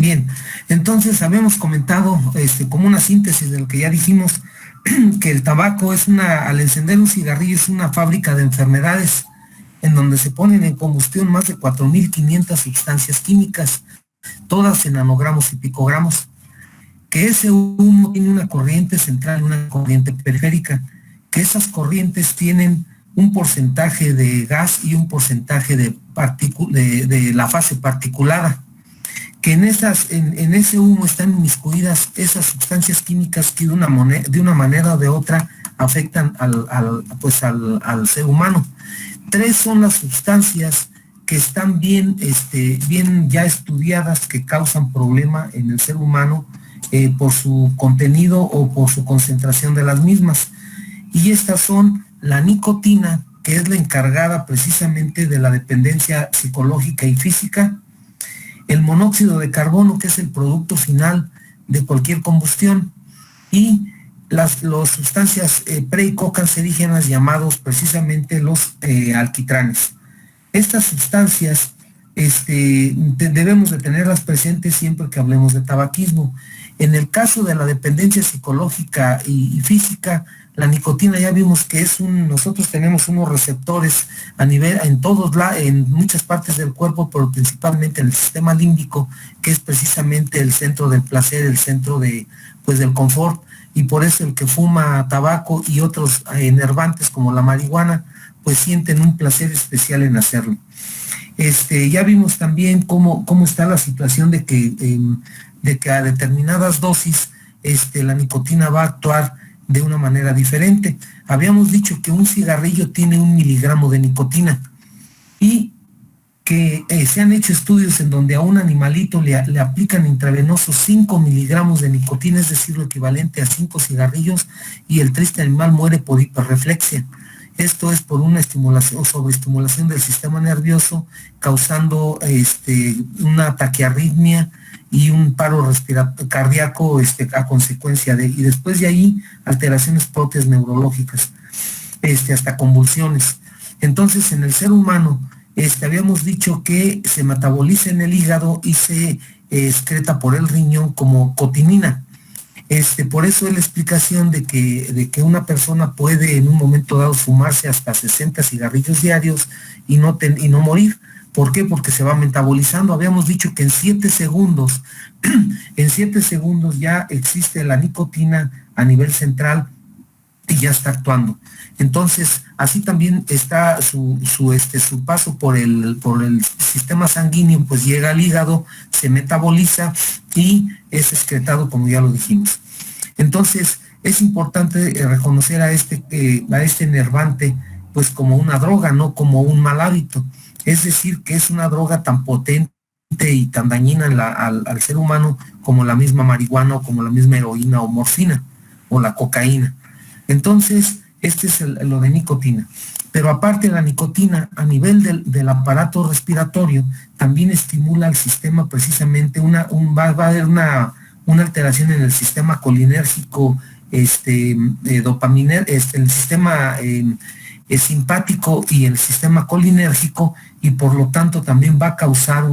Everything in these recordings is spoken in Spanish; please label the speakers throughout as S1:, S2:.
S1: Bien, entonces habíamos comentado como una síntesis de lo que ya dijimos, que el tabaco al encender un cigarrillo es una fábrica de enfermedades en donde se ponen en combustión más de 4.500 sustancias químicas, todas en nanogramos y picogramos, que ese humo tiene una corriente central y una corriente periférica, que esas corrientes tienen un porcentaje de gas y un porcentaje de la fase particulada, que en ese humo están inmiscuidas esas sustancias químicas que de una manera o de otra afectan al ser humano. Tres son las sustancias que están bien ya estudiadas, que causan problema en el ser humano por su contenido o por su concentración de las mismas. Y estas son la nicotina, que es la encargada precisamente de la dependencia psicológica y física; el monóxido de carbono, que es el producto final de cualquier combustión; y las sustancias pre- y cocancerígenas, llamados precisamente los alquitranes. Estas sustancias debemos de tenerlas presentes siempre que hablemos de tabaquismo. En el caso de la dependencia psicológica y física, la nicotina ya vimos que nosotros tenemos unos receptores en muchas partes del cuerpo, pero principalmente en el sistema límbico, que es precisamente el centro del placer, el centro del confort, y por eso el que fuma tabaco y otros enervantes como la marihuana, pues sienten un placer especial en hacerlo. Ya vimos también cómo está la situación de que a determinadas dosis la nicotina va a actuar de una manera diferente. Habíamos dicho que un cigarrillo tiene 1 miligramo de nicotina y que se han hecho estudios en donde a un animalito le aplican intravenosos 5 miligramos de nicotina, es decir, lo equivalente a 5 cigarrillos, y el triste animal muere por hiperreflexia. Esto es por una estimulación o sobreestimulación del sistema nervioso, causando una taquiarritmia y un paro cardíaco a consecuencia y después de ahí alteraciones propias neurológicas, hasta convulsiones. Entonces, en el ser humano, habíamos dicho que se metaboliza en el hígado y se excreta por el riñón como cotinina. Por eso es la explicación de que una persona puede en un momento dado fumarse hasta 60 cigarrillos diarios y no morir. ¿Por qué? Porque se va metabolizando. Habíamos dicho que en 7 segundos, en 7 segundos ya existe la nicotina a nivel central y ya está actuando. Entonces, así también está su paso por el sistema sanguíneo, pues llega al hígado, se metaboliza y es excretado, como ya lo dijimos. Entonces, es importante reconocer a este enervante pues como una droga, no como un mal hábito. Es decir, que es una droga tan potente y tan dañina al ser humano como la misma marihuana o como la misma heroína o morfina o la cocaína. Entonces, es lo de nicotina. Pero aparte, la nicotina a nivel del aparato respiratorio también estimula al sistema, precisamente va a haber una alteración en el sistema colinérgico, el sistema simpático y el sistema colinérgico, y por lo tanto también va a causar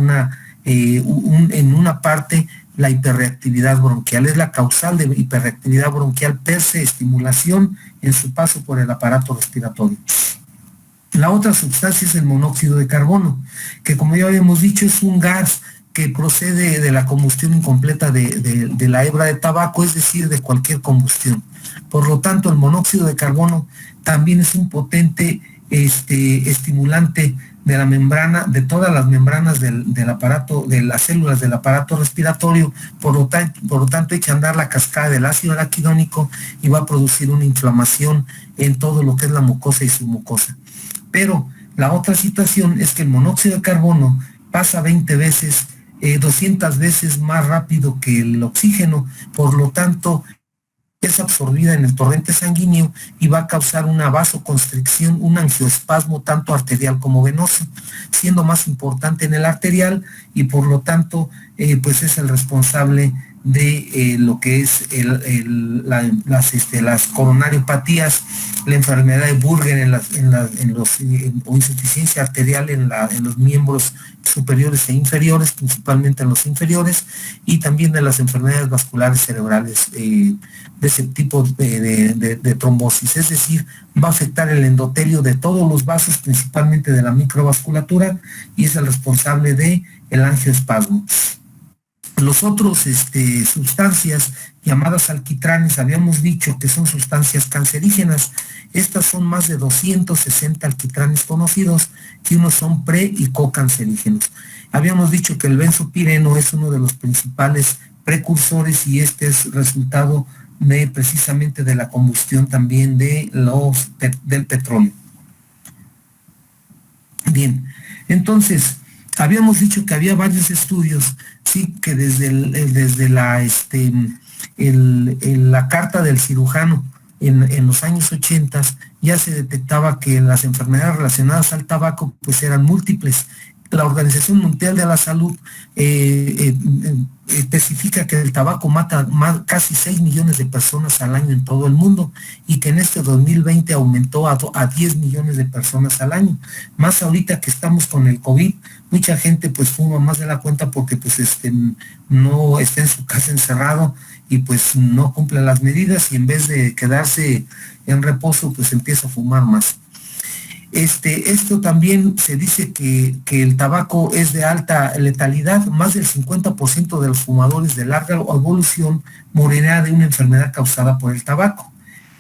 S1: en una parte la hiperreactividad bronquial. Es la causal de hiperreactividad bronquial per se, estimulación en su paso por el aparato respiratorio. La otra sustancia es el monóxido de carbono, que como ya habíamos dicho es un gas que procede de la combustión incompleta de la hebra de tabaco, es decir, de cualquier combustión. Por lo tanto, el monóxido de carbono también es un potente estimulante de la membrana, de todas las membranas del aparato, de las células del aparato respiratorio. Por lo tanto, echa a andar la cascada del ácido araquidónico y va a producir una inflamación en todo lo que es la mucosa y submucosa. Pero la otra situación es que el monóxido de carbono pasa 20 veces, 200 veces más rápido que el oxígeno, por lo tanto es absorbida en el torrente sanguíneo y va a causar una vasoconstricción, un angioespasmo tanto arterial como venoso, siendo más importante en el arterial, y por lo tanto pues es el responsable de lo que es las coronariopatías, la enfermedad de Buerger o insuficiencia arterial en los miembros superiores e inferiores, principalmente en los inferiores, y también de las enfermedades vasculares cerebrales de ese tipo de trombosis. Es decir, va a afectar el endotelio de todos los vasos, principalmente de la microvasculatura, y es el responsable de el angioespasmo. Los otros sustancias llamadas alquitranes, habíamos dicho que son sustancias cancerígenas. Estas son más de 260 alquitranes conocidos, que unos son pre y cocancerígenos. Habíamos dicho que el benzopireno es uno de los principales precursores, y este es resultado precisamente de la combustión también del petróleo. Bien, entonces, habíamos dicho que había varios estudios, sí, que desde la carta del cirujano en los años 80 ya se detectaba que las enfermedades relacionadas al tabaco pues eran múltiples. La Organización Mundial de la Salud especifica que el tabaco mata casi 6 millones de personas al año en todo el mundo, y que en este 2020 aumentó a 10 millones de personas al año. Más ahorita que estamos con el COVID, mucha gente pues fuma más de la cuenta porque pues no está en su casa encerrado y pues no cumple las medidas, y en vez de quedarse en reposo pues empieza a fumar más. Esto también se dice que el tabaco es de alta letalidad. Más del 50% de los fumadores de larga evolución morirá de una enfermedad causada por el tabaco.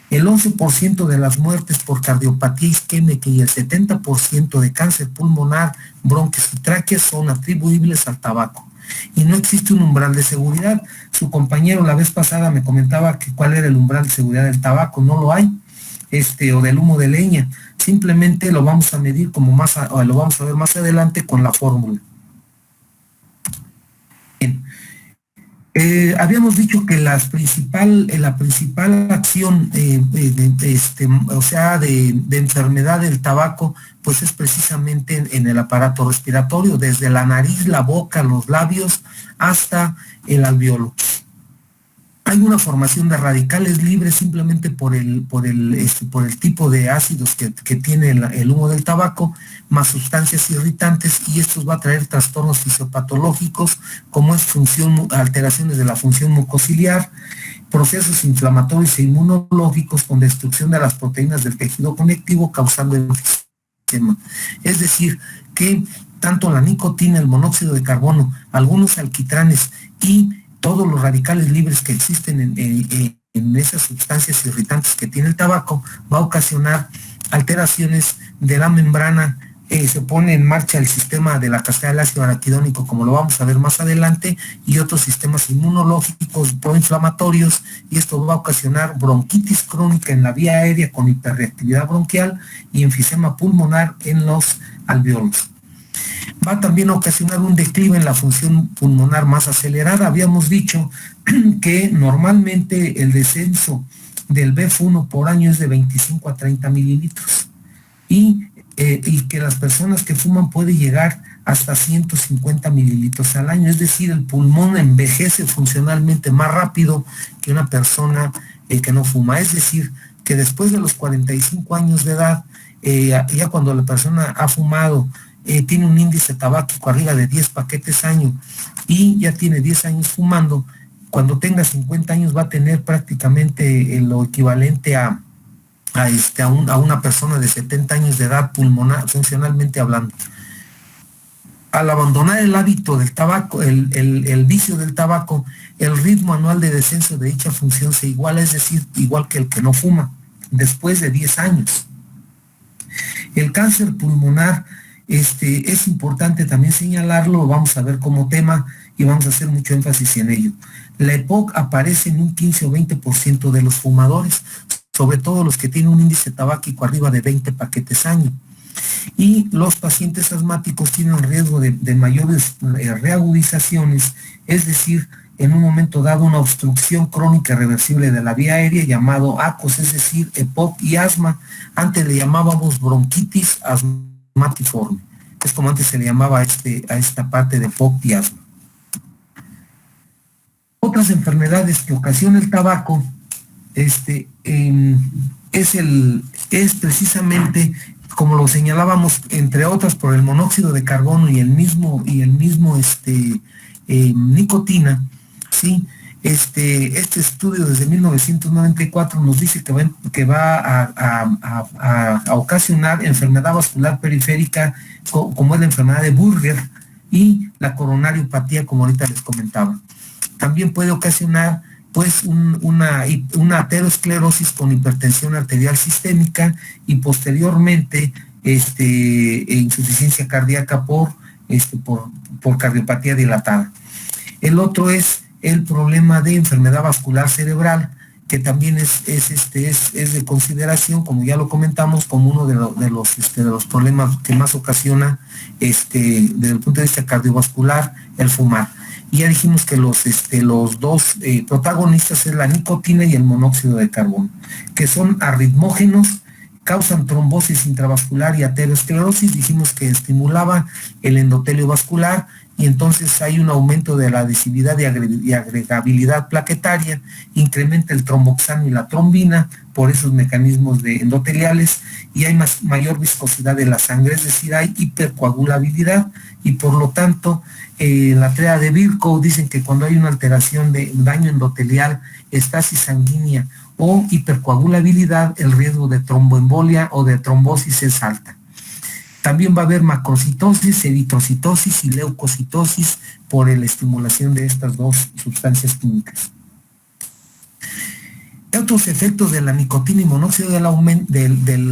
S1: El 11% de las muertes por cardiopatía isquémica y el 70% de cáncer pulmonar, bronquios y tráqueas son atribuibles al tabaco. Y no existe un umbral de seguridad. Su compañero la vez pasada me comentaba que cuál era el umbral de seguridad del tabaco. No lo hay. O del humo de leña. Simplemente lo vamos a medir o lo vamos a ver más adelante con la fórmula. Bien. Habíamos dicho que la principal acción de enfermedad del tabaco pues es precisamente en el aparato respiratorio, desde la nariz, la boca, los labios hasta el alvéolo. Hay una formación de radicales libres simplemente por el tipo de ácidos que tiene el humo del tabaco, más sustancias irritantes, y esto va a traer trastornos fisiopatológicos como es alteraciones de la función mucociliar, procesos inflamatorios e inmunológicos con destrucción de las proteínas del tejido conectivo causando enfisema. Es decir, que tanto la nicotina, el monóxido de carbono, algunos alquitranes y todos los radicales libres que existen en esas sustancias irritantes que tiene el tabaco va a ocasionar alteraciones de la membrana. Se pone en marcha el sistema de la cascada del ácido araquidónico, como lo vamos a ver más adelante, y otros sistemas inmunológicos proinflamatorios, y esto va a ocasionar bronquitis crónica en la vía aérea con hiperreactividad bronquial y enfisema pulmonar en los alvéolos. Va también a ocasionar un declive en la función pulmonar más acelerada. Habíamos dicho que normalmente el descenso del BF1 por año es de 25 a 30 mililitros y que las personas que fuman puede llegar hasta 150 mililitros al año. Es decir, el pulmón envejece funcionalmente más rápido que una persona que no fuma. Es decir, que después de los 45 años de edad, ya cuando la persona ha fumado, tiene un índice tabáquico arriba de 10 paquetes año y ya tiene 10 años fumando, cuando tenga 50 años va a tener prácticamente lo equivalente a una persona de 70 años de edad pulmonar, funcionalmente hablando. Al abandonar el hábito del tabaco, el vicio del tabaco, el ritmo anual de descenso de dicha función se iguala, es decir, igual que el que no fuma, después de 10 años. El cáncer pulmonar es importante también señalarlo, lo vamos a ver como tema y vamos a hacer mucho énfasis en ello. La EPOC aparece en un 15 o 20% de los fumadores, sobre todo los que tienen un índice tabáquico arriba de 20 paquetes año. Y los pacientes asmáticos tienen riesgo de mayores reagudizaciones, es decir, en un momento dado una obstrucción crónica irreversible de la vía aérea llamado ACOS, es decir, EPOC y asma. Antes le llamábamos bronquitis asmatiforme. Es como antes se le llamaba a esta parte de EPOC y asma. otras enfermedades que ocasiona el tabaco, es precisamente, como lo señalábamos, entre otras, por el monóxido de carbono y el mismo nicotina, ¿sí? Este estudio desde 1994 nos dice que va a ocasionar enfermedad vascular periférica, como es la enfermedad de Buerger, y la coronariopatía, como ahorita les comentaba. También puede ocasionar pues una aterosclerosis con hipertensión arterial sistémica y posteriormente insuficiencia cardíaca por cardiopatía dilatada. El otro es el problema de enfermedad vascular cerebral, que también es de consideración, como ya lo comentamos, como uno de los problemas que más ocasiona desde el punto de vista cardiovascular el fumar. Y ya dijimos que los dos protagonistas es la nicotina y el monóxido de carbono, que son arritmógenos, causan trombosis intravascular y aterosclerosis. Dijimos que estimulaba el endotelio vascular y entonces hay un aumento de la adhesividad y agregabilidad plaquetaria, incrementa el tromboxano y la trombina por esos mecanismos endoteliales, y hay mayor viscosidad de la sangre, es decir, hay hipercoagulabilidad, y por lo tanto, la teoría de Virchow dicen que cuando hay una alteración de daño endotelial, estasis sanguínea o hipercoagulabilidad, el riesgo de tromboembolia o de trombosis es alta. También va a haber macrocitosis, eritrocitosis y leucocitosis por la estimulación de estas dos sustancias químicas. Otros efectos de la nicotina y monóxido del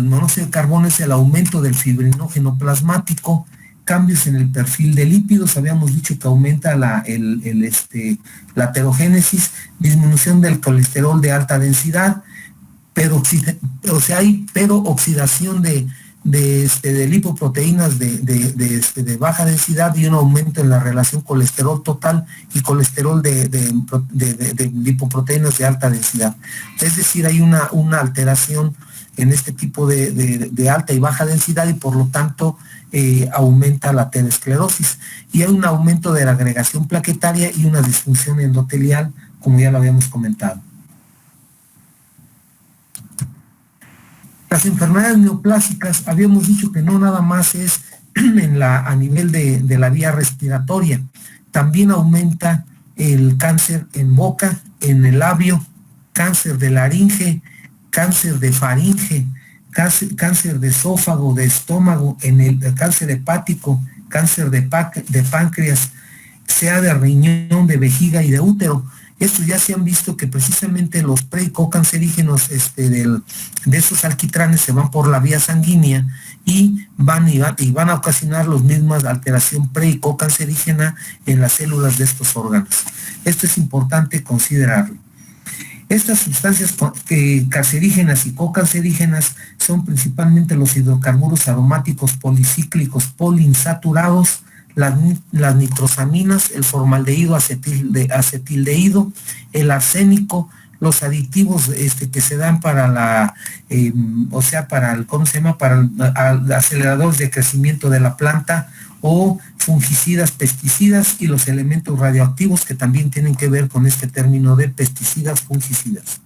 S1: monóxido de carbono es el aumento del fibrinógeno plasmático, cambios en el perfil de lípidos. Habíamos dicho que aumenta la aterogénesis, disminución del colesterol de alta densidad, hay peroxidación de lipoproteínas de baja densidad y un aumento en la relación colesterol total y colesterol de lipoproteínas de alta densidad. Es decir, hay una alteración en este tipo de alta y baja densidad, y por lo tanto aumenta la aterosclerosis, y hay un aumento de la agregación plaquetaria y una disfunción endotelial, como ya lo habíamos comentado. Las enfermedades neoplásicas, habíamos dicho que no nada más es a nivel de la vía respiratoria, también aumenta el cáncer en boca, en el labio, cáncer de laringe, cáncer de faringe, cáncer de esófago, de estómago, en el cáncer hepático, cáncer de páncreas, sea de riñón, de vejiga y de útero. Estos ya se han visto que precisamente los pre- y cocancerígenos de esos alquitranes se van por la vía sanguínea y van a ocasionar las mismas alteración pre- y cocancerígena en las células de estos órganos. Esto es importante considerarlo. Estas sustancias cancerígenas y cocancerígenas son principalmente los hidrocarburos aromáticos policíclicos poliinsaturados, las nitrosaminas, el formaldehído, acetildehído, el arsénico, los aditivos que se dan para aceleradores de crecimiento de la planta, o fungicidas, pesticidas, y los elementos radioactivos que también tienen que ver con este término de pesticidas, fungicidas.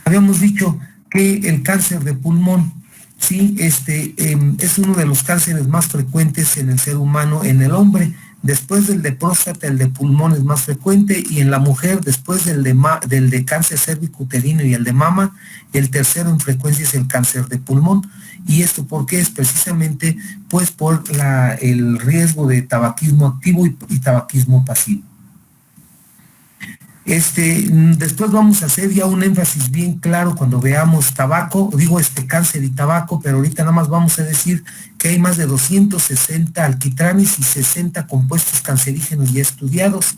S1: Habíamos dicho que el cáncer de pulmón, sí, es uno de los cánceres más frecuentes en el ser humano. En el hombre, después del de próstata, el de pulmón es más frecuente, y en la mujer, después del de cáncer cérvico-uterino y el de mama, el tercero en frecuencia es el cáncer de pulmón. ¿Y esto por qué? Es precisamente pues por el riesgo de tabaquismo activo y tabaquismo pasivo. Después vamos a hacer ya un énfasis bien claro cuando veamos tabaco, cáncer y tabaco, pero ahorita nada más vamos a decir que hay más de 260 alquitranes y 60 compuestos cancerígenos ya estudiados,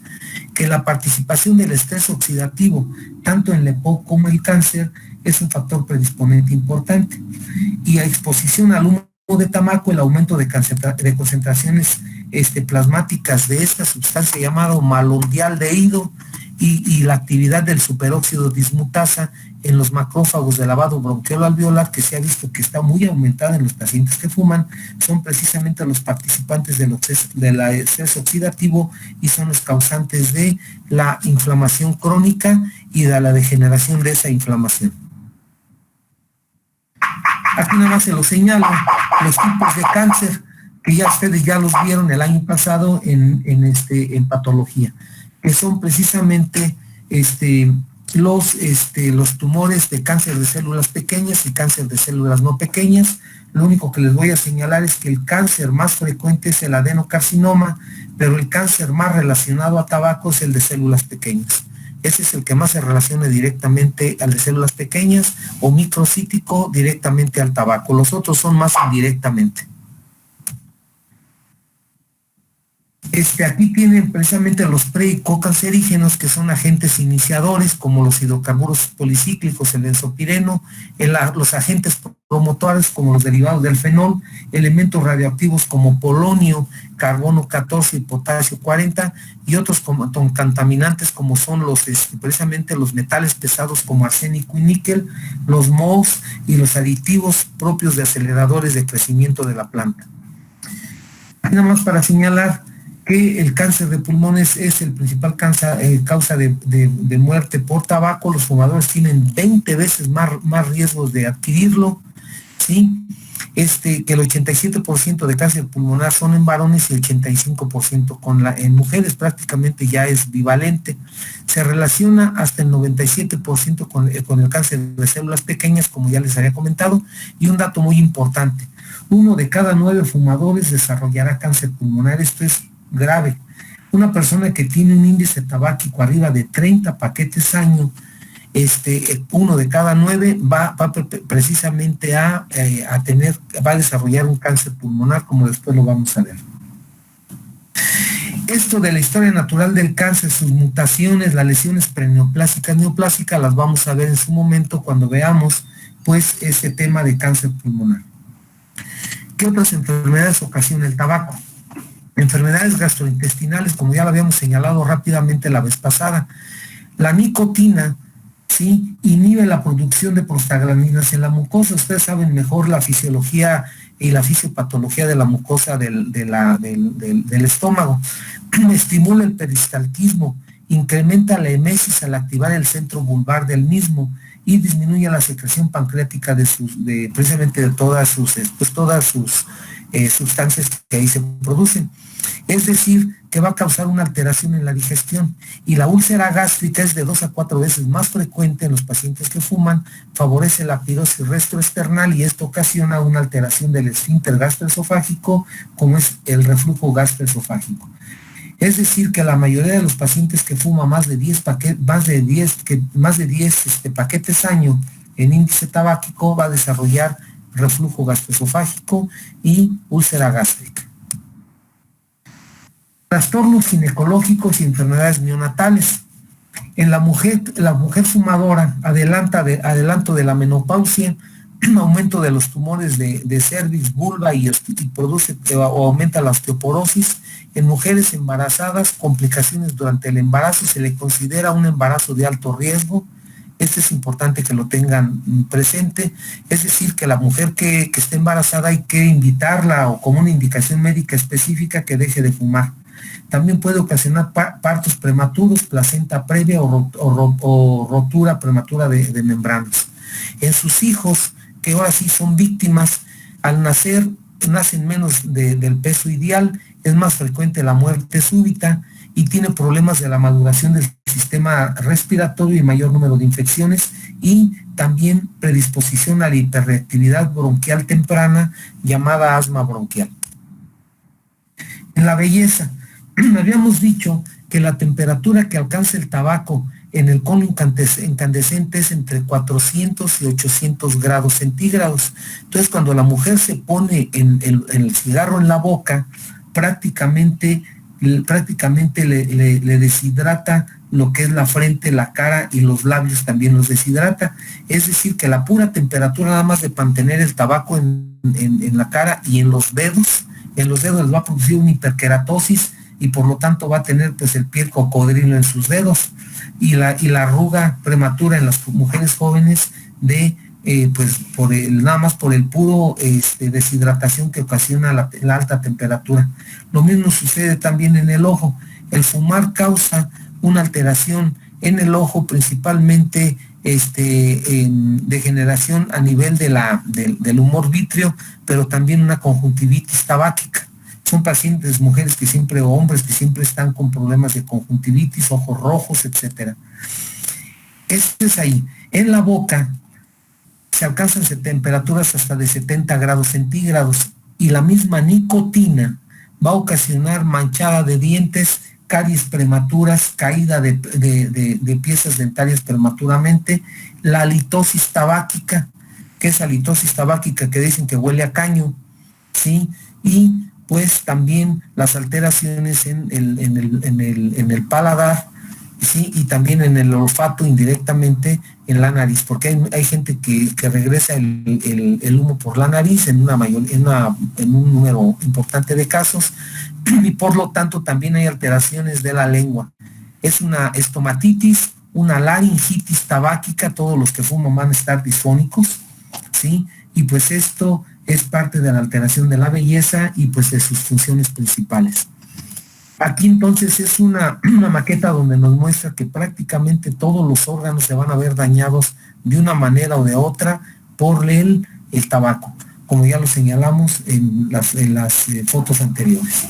S1: que la participación del estrés oxidativo, tanto en la EPOC como el cáncer, es un factor predisponente importante. Y a exposición al humo de tabaco, el aumento de concentraciones plasmáticas de esta sustancia llamada malondialdehído, y la actividad del superóxido dismutasa, en los macrófagos de lavado bronquiolo alveolar, que se ha visto que está muy aumentada en los pacientes que fuman, son precisamente los participantes del exceso oxidativo y son los causantes de la inflamación crónica y de la degeneración de esa inflamación. Aquí nada más se lo señalo, los tipos de cáncer, que ya ustedes ya los vieron el año pasado en patología, que son precisamente los tumores de cáncer de células pequeñas y cáncer de células no pequeñas. Lo único que les voy a señalar es que el cáncer más frecuente es el adenocarcinoma, pero el cáncer más relacionado a tabaco es el de células pequeñas. Ese es el que más se relaciona directamente al de células pequeñas o microcítico directamente al tabaco. Los otros son más indirectamente. Aquí tienen precisamente los pre y cocancerígenos, que son agentes iniciadores como los hidrocarburos policíclicos, el benzopireno, los agentes promotores como los derivados del fenol, elementos radioactivos como polonio, carbono 14 y potasio 40, y otros contaminantes como son precisamente los metales pesados como arsénico y níquel, los MOX y los aditivos propios de aceleradores de crecimiento de la planta. Nada más para señalar que el cáncer de pulmones es el principal causa de muerte por tabaco. Los fumadores tienen 20 veces más riesgos de adquirirlo, ¿sí? Que el 87% de cáncer pulmonar son en varones y el 85% en mujeres prácticamente ya es bivalente. Se relaciona hasta el 97% con el cáncer de células pequeñas, como ya les había comentado, y un dato muy importante: 1 de cada 9 fumadores desarrollará cáncer pulmonar. Esto es grave. Una persona que tiene un índice tabáquico arriba de 30 paquetes año, 1 de cada 9 va precisamente a desarrollar un cáncer pulmonar, como después lo vamos a ver. Esto de la historia natural del cáncer, sus mutaciones, las lesiones preneoplásicas, neoplásicas, las vamos a ver en su momento cuando veamos pues ese tema de cáncer pulmonar. ¿Qué otras enfermedades ocasiona el tabaco? Enfermedades gastrointestinales, como ya lo habíamos señalado rápidamente la vez pasada. La nicotina, ¿sí?, inhibe la producción de prostaglandinas en la mucosa. Ustedes saben mejor la fisiología y la fisiopatología de la mucosa del estómago. Estimula el peristaltismo, incrementa la emesis al activar el centro vulvar del mismo y disminuye la secreción pancreática precisamente de todas sus sustancias que ahí se producen. Es decir, que va a causar una alteración en la digestión, y la úlcera gástrica es de 2 a 4 veces más frecuente en los pacientes que fuman, favorece la pirosis retroesternal y esto ocasiona una alteración del esfínter gastroesofágico, como es el reflujo gastroesofágico. Es decir, que la mayoría de los pacientes que fuman más de 10 paquetes año en índice tabáquico va a desarrollar reflujo gastroesofágico y úlcera gástrica. Trastornos ginecológicos y enfermedades neonatales. En la mujer fumadora, adelanto de la menopausia, aumento de los tumores de cervix, vulva y produce o aumenta la osteoporosis. En mujeres embarazadas, complicaciones durante el embarazo, se le considera un embarazo de alto riesgo. Este es importante que lo tengan presente. Es decir, que la mujer que esté embarazada hay que invitarla, o como una indicación médica específica, que deje de fumar. También puede ocasionar partos prematuros, placenta previa o rotura prematura de membranas. En sus hijos, que ahora sí son víctimas, al nacer, nacen menos del peso ideal, es más frecuente la muerte súbita y tiene problemas de la maduración del sistema respiratorio y mayor número de infecciones, y también predisposición a la hiperreactividad bronquial temprana, llamada asma bronquial. En la belleza, habíamos dicho que la temperatura que alcanza el tabaco en el cono incandescente es entre 400 y 800 grados centígrados. Entonces, cuando la mujer se pone el cigarro en la boca, prácticamente le deshidrata lo que es la frente, la cara y los labios también los deshidrata. Es decir, que la pura temperatura nada más de mantener el tabaco en la cara y en los dedos les va a producir una hiperkeratosis y por lo tanto va a tener pues el pie cocodrilo en sus dedos, y la arruga prematura en las mujeres jóvenes de pues nada más por el puro deshidratación que ocasiona la alta temperatura. Lo mismo sucede también en el ojo. El fumar causa una alteración en el ojo, principalmente en degeneración a nivel del humor vítreo, pero también una conjuntivitis tabáquica. Son pacientes, mujeres que siempre, o hombres que siempre están con problemas de conjuntivitis, ojos rojos, etcétera. Esto es ahí. En la boca se alcanzan temperaturas hasta de 70 grados centígrados, y la misma nicotina va a ocasionar manchada de dientes, caries prematuras, caída de piezas dentarias prematuramente, la halitosis tabáquica, que es halitosis tabáquica que dicen que huele a caño, ¿sí? Y pues también las alteraciones en el paladar, ¿sí? Y también en el olfato indirectamente en la nariz, porque hay gente que regresa el humo por la nariz en un número importante de casos, y por lo tanto también hay alteraciones de la lengua. Es una estomatitis, una laringitis tabáquica, todos los que fuman van a estar disfónicos, ¿sí? Y pues esto es parte de la alteración de la belleza y pues de sus funciones principales. Aquí entonces es una maqueta donde nos muestra que prácticamente todos los órganos se van a ver dañados de una manera o de otra por el tabaco, como ya lo señalamos en las fotos anteriores.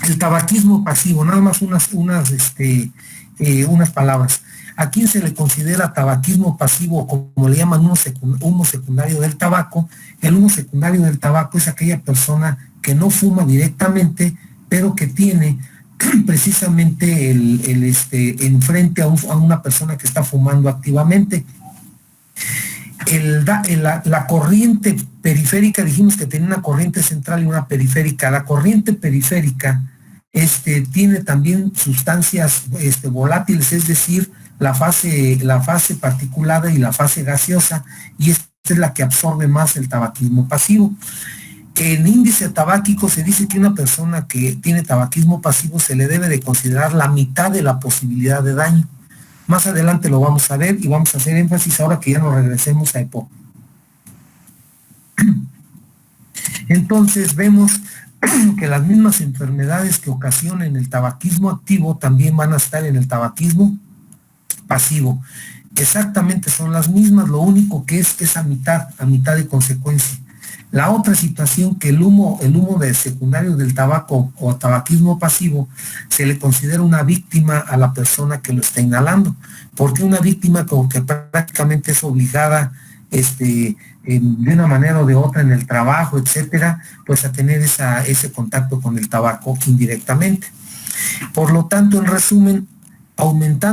S1: El tabaquismo pasivo, nada más unas palabras. ¿A quién se le considera tabaquismo pasivo, como le llaman humo secundario del tabaco? El humo secundario del tabaco es aquella persona que no fuma directamente, pero que tiene precisamente enfrente a una persona que está fumando activamente. La corriente periférica, dijimos que tiene una corriente central y una periférica. La corriente periférica tiene también sustancias volátiles, es decir, la fase particulada y la fase gaseosa, y esta es la que absorbe más el tabaquismo pasivo. En índice tabáquico se dice que una persona que tiene tabaquismo pasivo se le debe de considerar la mitad de la posibilidad de daño. Más adelante lo vamos a ver y vamos a hacer énfasis ahora que ya nos regresemos a EPOC. Entonces vemos que las mismas enfermedades que ocasionan el tabaquismo activo también van a estar en el tabaquismo pasivo. Exactamente son las mismas, lo único que es a mitad de consecuencia. La otra situación, que el humo de secundario del tabaco o tabaquismo pasivo se le considera una víctima a la persona que lo está inhalando, porque una víctima como que prácticamente es obligada de una manera o de otra en el trabajo, etcétera, pues a tener ese contacto con el tabaco indirectamente. Por lo tanto, en resumen, aumenta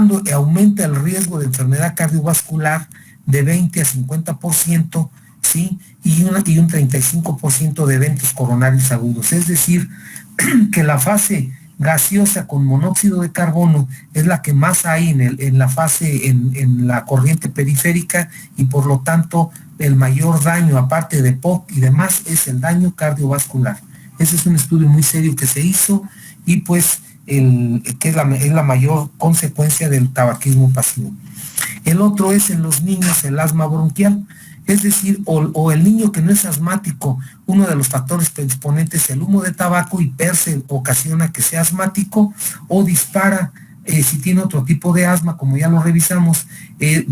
S1: el riesgo de enfermedad cardiovascular de 20 a 50%, ¿sí? Y un 35% de eventos coronarios agudos. Es decir, que la fase gaseosa con monóxido de carbono es la que más hay en la corriente periférica, y por lo tanto el mayor daño, aparte de POC y demás, es el daño cardiovascular. Ese es un estudio muy serio que se hizo, y pues que es la mayor consecuencia del tabaquismo pasivo. El otro es en los niños el asma bronquial. Es decir, o el niño que no es asmático, uno de los factores predisponentes es el humo de tabaco, y per se ocasiona que sea asmático, o dispara, si tiene otro tipo de asma, como ya lo revisamos,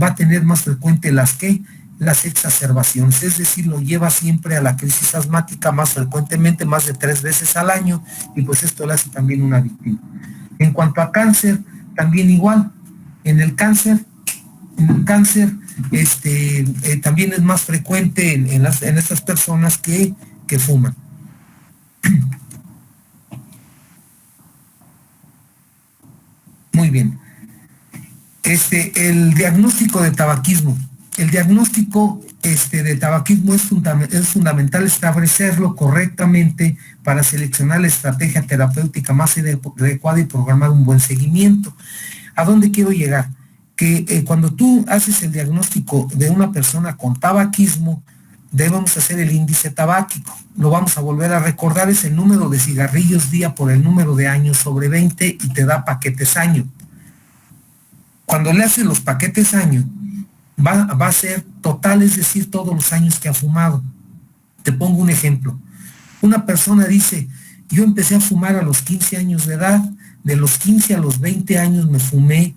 S1: va a tener más frecuente las exacerbaciones, es decir, lo lleva siempre a la crisis asmática más frecuentemente, más de 3 veces al año, y pues esto le hace también una víctima. En cuanto a cáncer, también igual. En el cáncer también es más frecuente en estas personas que fuman. Muy bien. El diagnóstico de tabaquismo. El diagnóstico de tabaquismo es fundamental establecerlo correctamente para seleccionar la estrategia terapéutica más adecuada y programar un buen seguimiento. ¿A dónde quiero llegar? Que cuando tú haces el diagnóstico de una persona con tabaquismo, debemos hacer el índice tabáquico. Lo vamos a volver a recordar, es el número de cigarrillos día por el número de años sobre 20 y te da paquetes año. Cuando le haces los paquetes año, va a ser total, es decir, todos los años que ha fumado. Te pongo un ejemplo. Una persona dice, yo empecé a fumar a los 15 años de edad, de los 15 a los 20 años me fumé,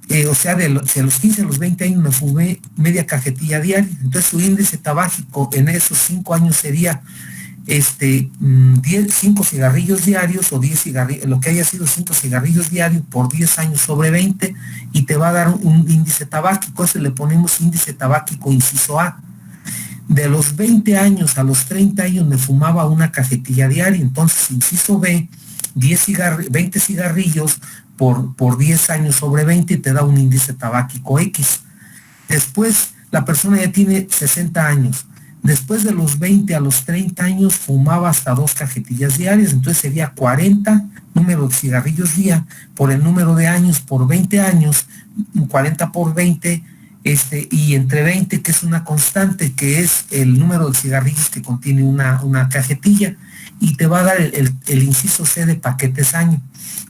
S1: de los 15 a los 20 años me fumé media cajetilla diaria. Entonces su índice tabáquico en esos 5 años sería 5 cigarrillos diarios o 10 cigarrillos, lo que haya sido 5 cigarrillos diarios por 10 años sobre 20 y te va a dar un índice tabáquico. Ese le ponemos índice tabáquico inciso A. De los 20 años a los 30 años me fumaba una cajetilla diaria, entonces inciso B, 20 cigarrillos por 10 años sobre 20 y te da un índice tabáquico X. Después la persona ya tiene 60 años. Después de los 20 a los 30 años fumaba hasta 2 cajetillas diarias, entonces sería 40 número de cigarrillos día por el número de años por 20 años, 40 por 20, y entre 20, que es una constante, que es el número de cigarrillos que contiene una cajetilla, y te va a dar el inciso C de paquetes año.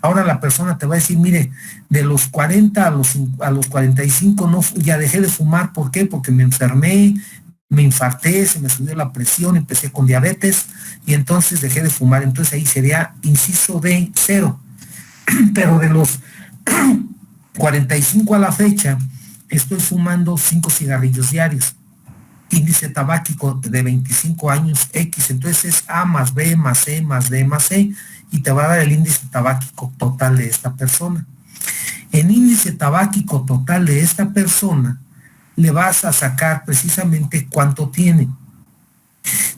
S1: Ahora la persona te va a decir, mire, de los 40 a los 45 no, ya dejé de fumar. ¿Por qué? Porque me enfermé, me infarté, se me subió la presión, empecé con diabetes y entonces dejé de fumar. Entonces ahí sería inciso D, 0. Pero de los 45 a la fecha, estoy fumando 5 cigarrillos diarios. Índice tabáquico de 25 años X, entonces es A más B más C más D más C y te va a dar el índice tabáquico total de esta persona. En índice tabáquico total de esta persona le vas a sacar precisamente cuánto tiene.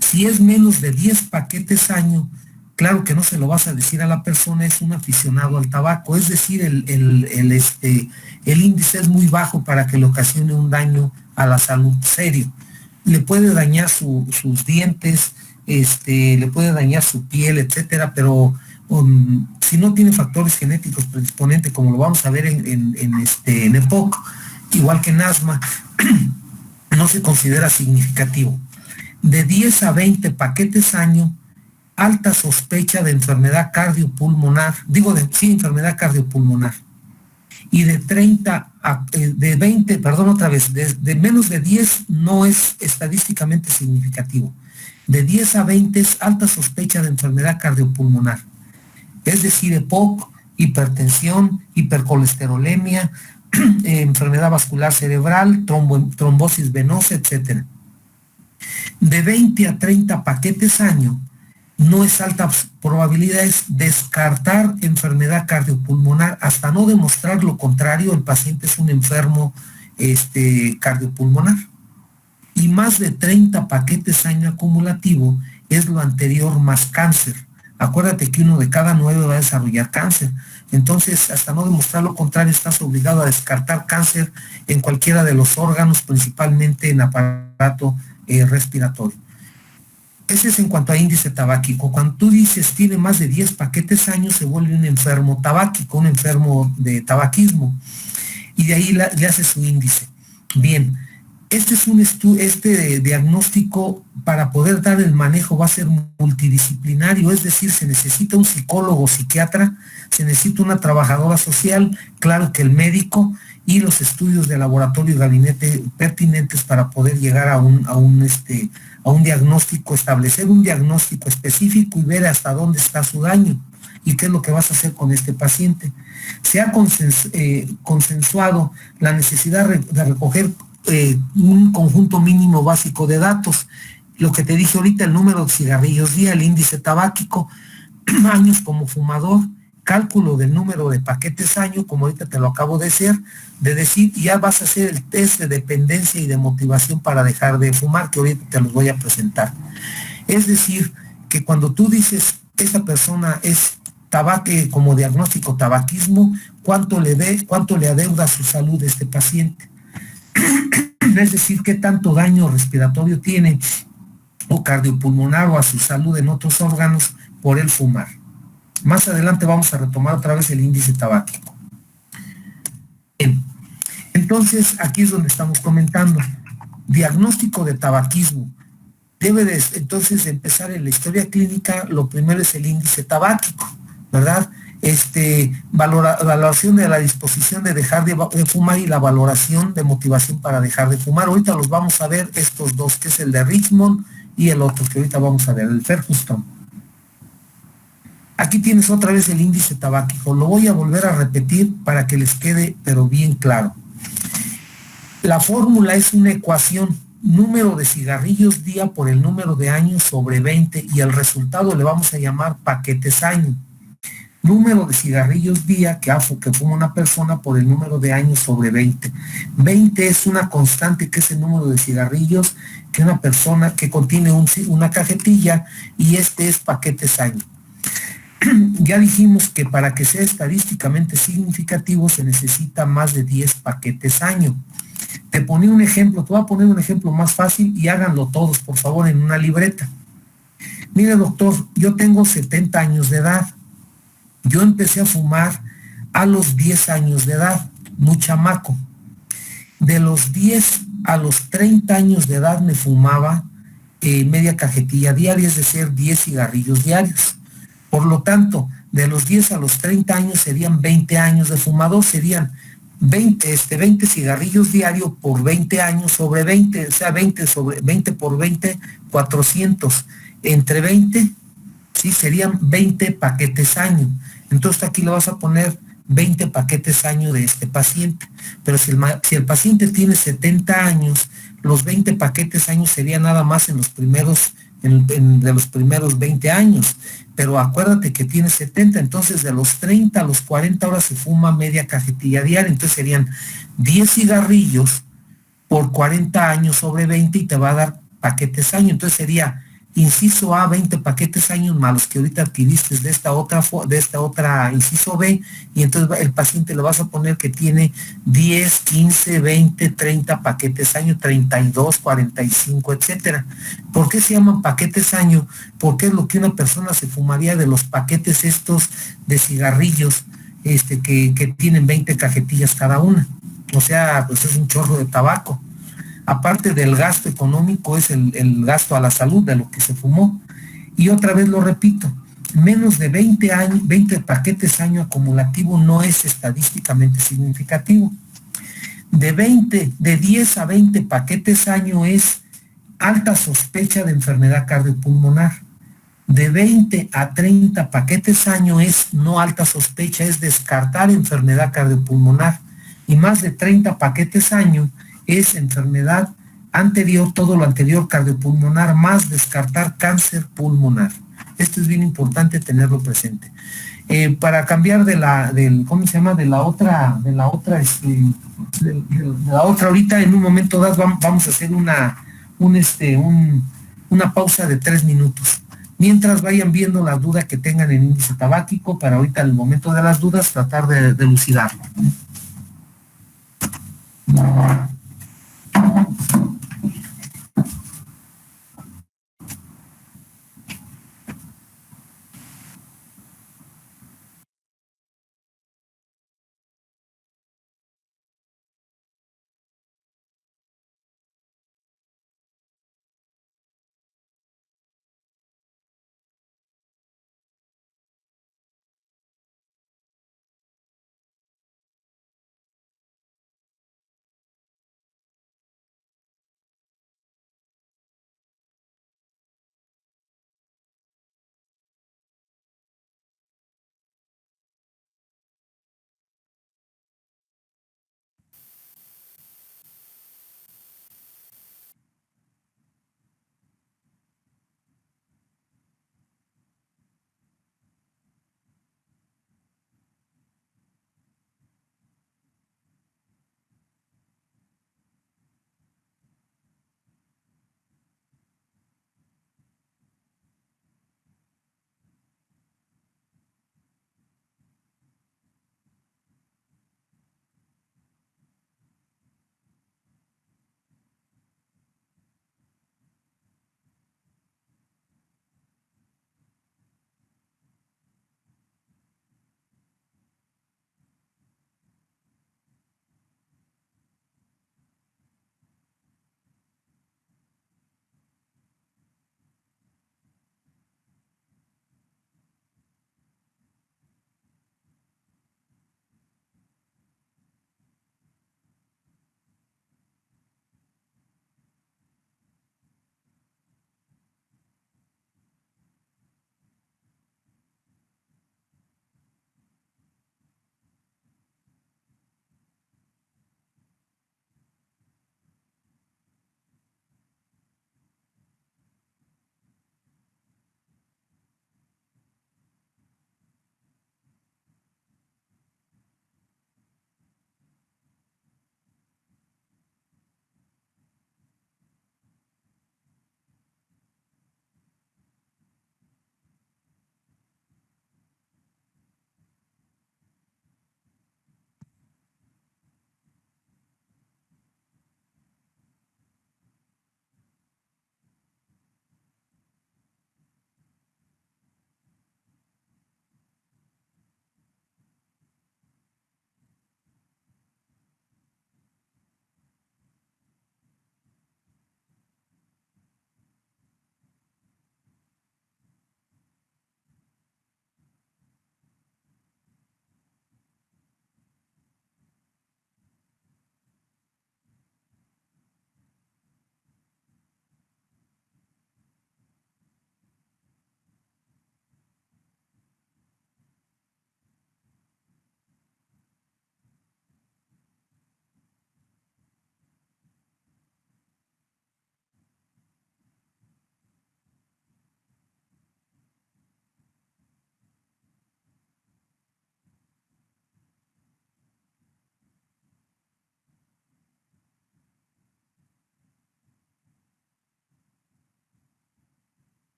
S1: Si es menos de 10 paquetes año, claro que no se lo vas a decir a la persona, es un aficionado al tabaco, es decir, el índice es muy bajo para que le ocasione un daño a la salud serio. Le puede dañar sus dientes, le puede dañar su piel, etcétera, pero si no tiene factores genéticos predisponentes, como lo vamos a ver en EPOC, igual que en asma, no se considera significativo. De 10 a 20 paquetes año, alta sospecha de enfermedad cardiopulmonar, enfermedad cardiopulmonar. Y de 30 a, de 20, perdón, otra vez, de menos de 10 no es estadísticamente significativo. De 10 a 20 es alta sospecha de enfermedad cardiopulmonar. Es decir, EPOC, hipertensión, hipercolesterolemia, enfermedad vascular cerebral, trombosis venosa, etc. De 20 a 30 paquetes año, no es alta probabilidad, es descartar enfermedad cardiopulmonar. Hasta no demostrar lo contrario, el paciente es un enfermo cardiopulmonar. Y más de 30 paquetes año acumulativo es lo anterior más cáncer. Acuérdate que 1 de cada 9 va a desarrollar cáncer. Entonces, hasta no demostrar lo contrario, estás obligado a descartar cáncer en cualquiera de los órganos, principalmente en aparato respiratorio. Ese es en cuanto a índice tabáquico. Cuando tú dices tiene más de 10 paquetes años, se vuelve un enfermo tabáquico, un enfermo de tabaquismo. Y de ahí le hace su índice. Bien, este diagnóstico, para poder dar el manejo, va a ser multidisciplinario, es decir, se necesita un psicólogo, psiquiatra, se necesita una trabajadora social, claro que el médico, y los estudios de laboratorio y gabinete pertinentes para poder llegar a un diagnóstico, establecer un diagnóstico específico y ver hasta dónde está su daño y qué es lo que vas a hacer con este paciente. Se ha consensuado la necesidad de recoger un conjunto mínimo básico de datos. Lo que te dije ahorita, el número de cigarrillos día, el índice tabáquico, años como fumador, cálculo del número de paquetes año, como ahorita te lo acabo de decir, y ya vas a hacer el test de dependencia y de motivación para dejar de fumar, que ahorita te los voy a presentar. Es decir, que cuando tú dices que esta persona es como diagnóstico tabaquismo, ¿cuánto le adeuda a su salud este paciente? Es decir, qué tanto daño respiratorio tiene o cardiopulmonar o a su salud en otros órganos por el fumar. Más adelante vamos a retomar otra vez el índice tabáquico. Bien, entonces aquí es donde estamos comentando. Diagnóstico de tabaquismo. debe de, entonces de empezar en la historia clínica, lo primero es el índice tabáquico, ¿verdad? Valoración de la disposición de dejar de fumar y la valoración de motivación para dejar de fumar. Ahorita los vamos a ver estos dos, que es el de Richmond y el otro que ahorita vamos a ver, el Ferguson. Aquí tienes otra vez el índice tabáquico. Lo voy a volver a repetir para que les quede, pero bien claro. La fórmula es una ecuación, número de cigarrillos día por el número de años sobre 20 y el resultado le vamos a llamar paquetes año. Número de cigarrillos día que fuma una persona por el número de años sobre 20. 20 es una constante que es el número de cigarrillos que una persona que contiene una cajetilla y este es paquetes año. Ya dijimos que para que sea estadísticamente significativo se necesita más de 10 paquetes año. Te ponía un ejemplo, te voy a poner un ejemplo más fácil y háganlo todos, por favor, en una libreta. Mire, doctor, yo tengo 70 años de edad. Yo empecé a fumar a los 10 años de edad, muy chamaco. De los 10 a los 30 años de edad me fumaba media cajetilla diaria, es decir, 10 cigarrillos diarios. Por lo tanto, de los 10 a los 30 años serían 20 años de fumador, serían 20 cigarrillos diarios por 20 años sobre 20, o sea, 20 sobre 20 por 20, 400. Entre 20, sí, serían 20 paquetes año. Entonces aquí le vas a poner 20 paquetes año de este paciente. Pero si el paciente tiene 70 años, los 20 paquetes año serían nada más en los primeros, de los primeros 20 años. Pero acuérdate que tiene 70, entonces de los 30 a los 40 horas se fuma media cajetilla diaria, entonces serían 10 cigarrillos por 40 años sobre 20 y te va a dar paquetes año. Entonces sería inciso A, 20 paquetes años más los que ahorita adquiriste de esta otra inciso B, y entonces el paciente le vas a poner que tiene 10, 15, 20, 30 paquetes año, 32, 45, etcétera. ¿Por qué se llaman paquetes año? Porque es lo que una persona se fumaría de los paquetes estos de cigarrillos que tienen 20 cajetillas cada una. O sea, pues es un chorro de tabaco. Aparte del gasto económico, es el gasto a la salud de lo que se fumó. Y otra vez lo repito, menos de 20 años, 20 paquetes año acumulativo no es estadísticamente significativo. De 10 a 20 paquetes año es alta sospecha de enfermedad cardiopulmonar. De 20 a 30 paquetes año es no alta sospecha, es descartar enfermedad cardiopulmonar. Y más de 30 paquetes año es enfermedad anterior, todo lo anterior cardiopulmonar, más descartar cáncer pulmonar. Esto es bien importante tenerlo presente. Para cambiar ¿cómo se llama? De la otra ahorita, en un momento dado, vamos a hacer una pausa de 3 minutos. Mientras vayan viendo las dudas que tengan en índice tabáquico, para ahorita, en el momento de las dudas, tratar de elucidarlo.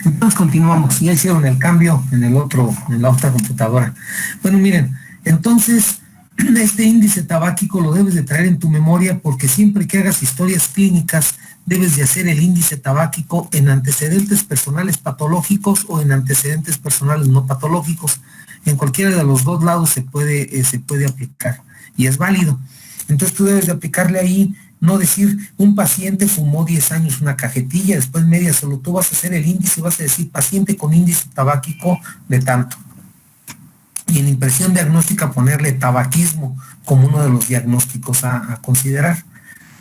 S1: Entonces continuamos, ya hicieron el cambio en la otra computadora. Bueno, miren, entonces este índice tabáquico lo debes de traer en tu memoria porque siempre que hagas historias clínicas debes de hacer el índice tabáquico en antecedentes personales patológicos o en antecedentes personales no patológicos. En cualquiera de los dos lados se puede aplicar y es válido. Entonces tú debes de aplicarle ahí, no decir, un paciente fumó 10 años una cajetilla, después media solo, tú vas a hacer el índice y vas a decir paciente con índice tabáquico de tanto. Y en impresión diagnóstica ponerle tabaquismo como uno de los diagnósticos a considerar.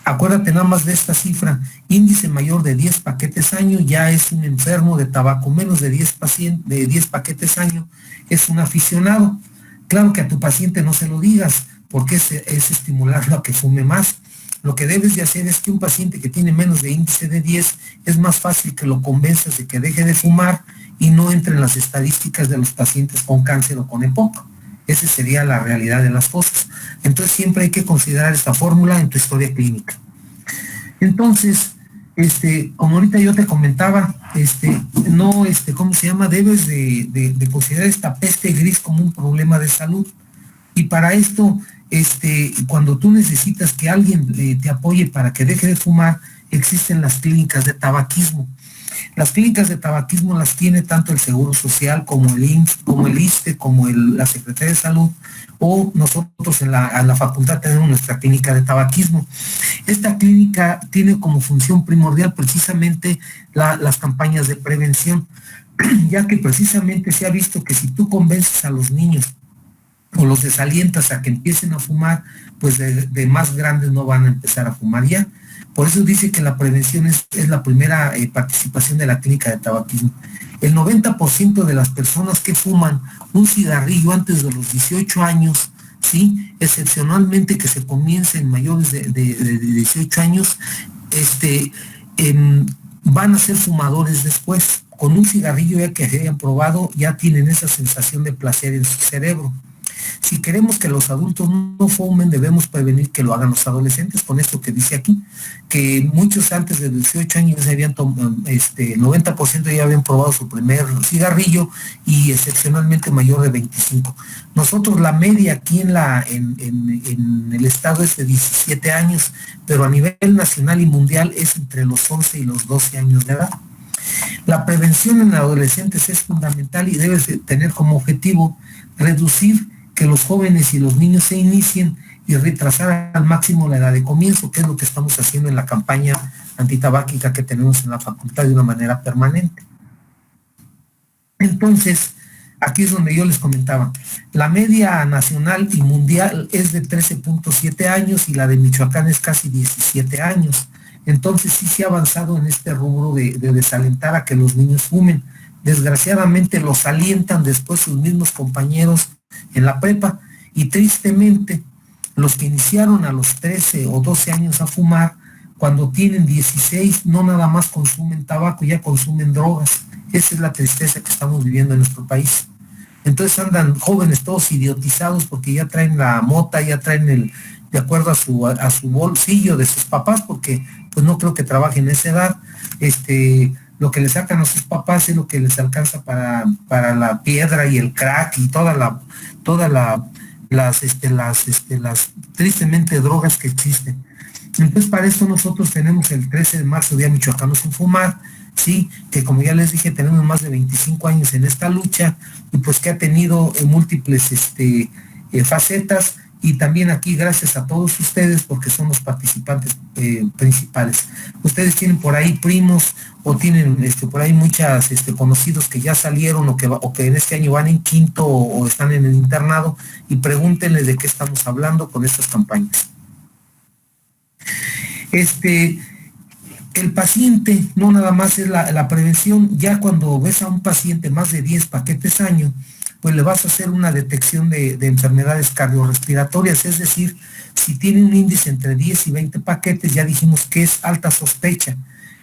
S1: Acuérdate nada más de esta cifra, índice mayor de 10 paquetes año ya es un enfermo de tabaco, menos de 10 paquetes año es un aficionado. Claro que a tu paciente no se lo digas, porque es estimularlo a que fume más. Lo que debes de hacer es que un paciente que tiene menos de índice de 10, es más fácil que lo convenzas de que deje de fumar y no entre en las estadísticas de los pacientes con cáncer o con EPOC. Esa sería la realidad de las cosas. Entonces siempre hay que considerar esta fórmula en tu historia clínica. Entonces, como ahorita yo te comentaba, ¿cómo se llama? Debes de considerar esta peste gris como un problema de salud. Y para esto, cuando tú necesitas que alguien te apoye para que deje de fumar, existen las clínicas de tabaquismo. Las clínicas de tabaquismo las tiene tanto el Seguro Social como el IMSS, como el ISSSTE, como la Secretaría de Salud, o nosotros en la facultad tenemos nuestra clínica de tabaquismo. Esta clínica tiene como función primordial precisamente las campañas de prevención, ya que precisamente se ha visto que si tú convences a los niños o los desalientas a que empiecen a fumar, pues de más grandes no van a empezar a fumar ya. Por eso dice que la prevención es la primera participación de la clínica de tabaquismo. El 90% de las personas que fuman un cigarrillo antes de los 18 años, ¿sí? Excepcionalmente que se comiencen mayores de 18 años, van a ser fumadores después. Con un cigarrillo ya que se hayan probado, ya tienen esa sensación de placer en su cerebro. Si queremos que los adultos no fumen, debemos prevenir que lo hagan los adolescentes, con esto que dice aquí, que muchos antes de 18 años ya habían 90% ya habían probado su primer cigarrillo y excepcionalmente mayor de 25. Nosotros la media aquí en el estado es de 17 años, pero a nivel nacional y mundial es entre los 11 y los 12 años de edad. La prevención en adolescentes es fundamental y debe tener como objetivo reducir que los jóvenes y los niños se inicien y retrasar al máximo la edad de comienzo, que es lo que estamos haciendo en la campaña antitabáquica que tenemos en la facultad de una manera permanente. Entonces, aquí es donde yo les comentaba, la media nacional y mundial es de 13.7 años y la de Michoacán es casi 17 años. Entonces sí se ha avanzado en este rubro de desalentar a que los niños fumen. Desgraciadamente los alientan después sus mismos compañeros en la prepa y tristemente los que iniciaron a los 13 o 12 años a fumar, cuando tienen 16 no nada más consumen tabaco, ya consumen drogas. Esa es la tristeza que estamos viviendo en nuestro país. Entonces andan jóvenes todos idiotizados porque ya traen la mota, ya traen de acuerdo a su bolsillo de sus papás, porque pues no creo que trabajen en esa edad. Lo que le sacan a sus papás es lo que les alcanza para la piedra y el crack y las tristemente drogas que existen. Entonces para esto nosotros tenemos el 13 de marzo Día Michoacano Sin Fumar, sí, que como ya les dije tenemos más de 25 años en esta lucha y pues que ha tenido múltiples facetas. Y también aquí gracias a todos ustedes porque son los participantes principales. Ustedes tienen por ahí primos o tienen por ahí muchas conocidos que ya salieron o que en este año van en quinto o están en el internado y pregúntenles de qué estamos hablando con estas campañas. El paciente no nada más es la prevención, ya cuando ves a un paciente más de 10 paquetes año, pues le vas a hacer una detección de enfermedades cardiorrespiratorias, es decir, si tiene un índice entre 10 y 20 paquetes, ya dijimos que es alta sospecha,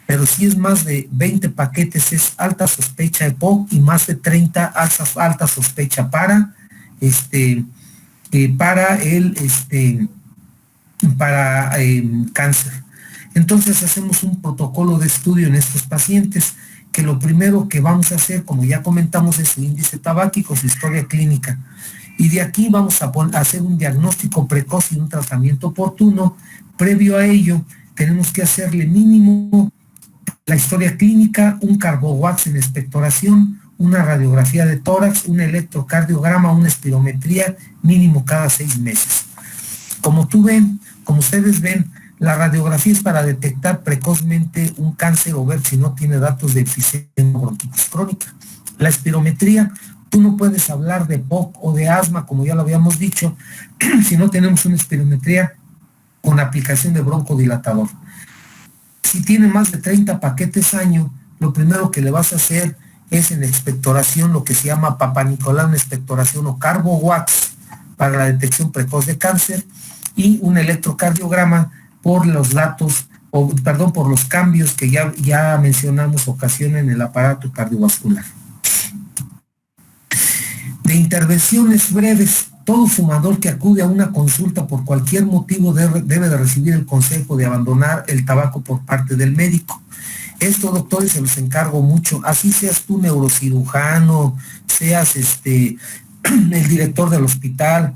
S1: pero si es más de 20 paquetes es alta sospecha EPOC y más de 30 alta sospecha para cáncer. Entonces hacemos un protocolo de estudio en estos pacientes que lo primero que vamos a hacer, como ya comentamos, es su índice tabáquico, su historia clínica. Y de aquí vamos a hacer un diagnóstico precoz y un tratamiento oportuno. Previo a ello, tenemos que hacerle mínimo la historia clínica, un carbowax en expectoración, una radiografía de tórax, un electrocardiograma, una espirometría, mínimo cada 6 meses. Como ustedes ven, la radiografía es para detectar precozmente un cáncer o ver si no tiene datos de enfisema o bronquitis crónica. La espirometría, tú no puedes hablar de POC o de asma, como ya lo habíamos dicho, si no tenemos una espirometría con aplicación de broncodilatador. Si tiene más de 30 paquetes año, lo primero que le vas a hacer es en expectoración lo que se llama Papa Nicolau en expectoración o carbowax para la detección precoz de cáncer y un electrocardiograma por los datos, por los cambios que ya mencionamos ocasionan en el aparato cardiovascular. De intervenciones breves, todo fumador que acude a una consulta por cualquier motivo debe de recibir el consejo de abandonar el tabaco por parte del médico. Esto, doctores, se los encargo mucho. Así seas tú neurocirujano, seas el director del hospital,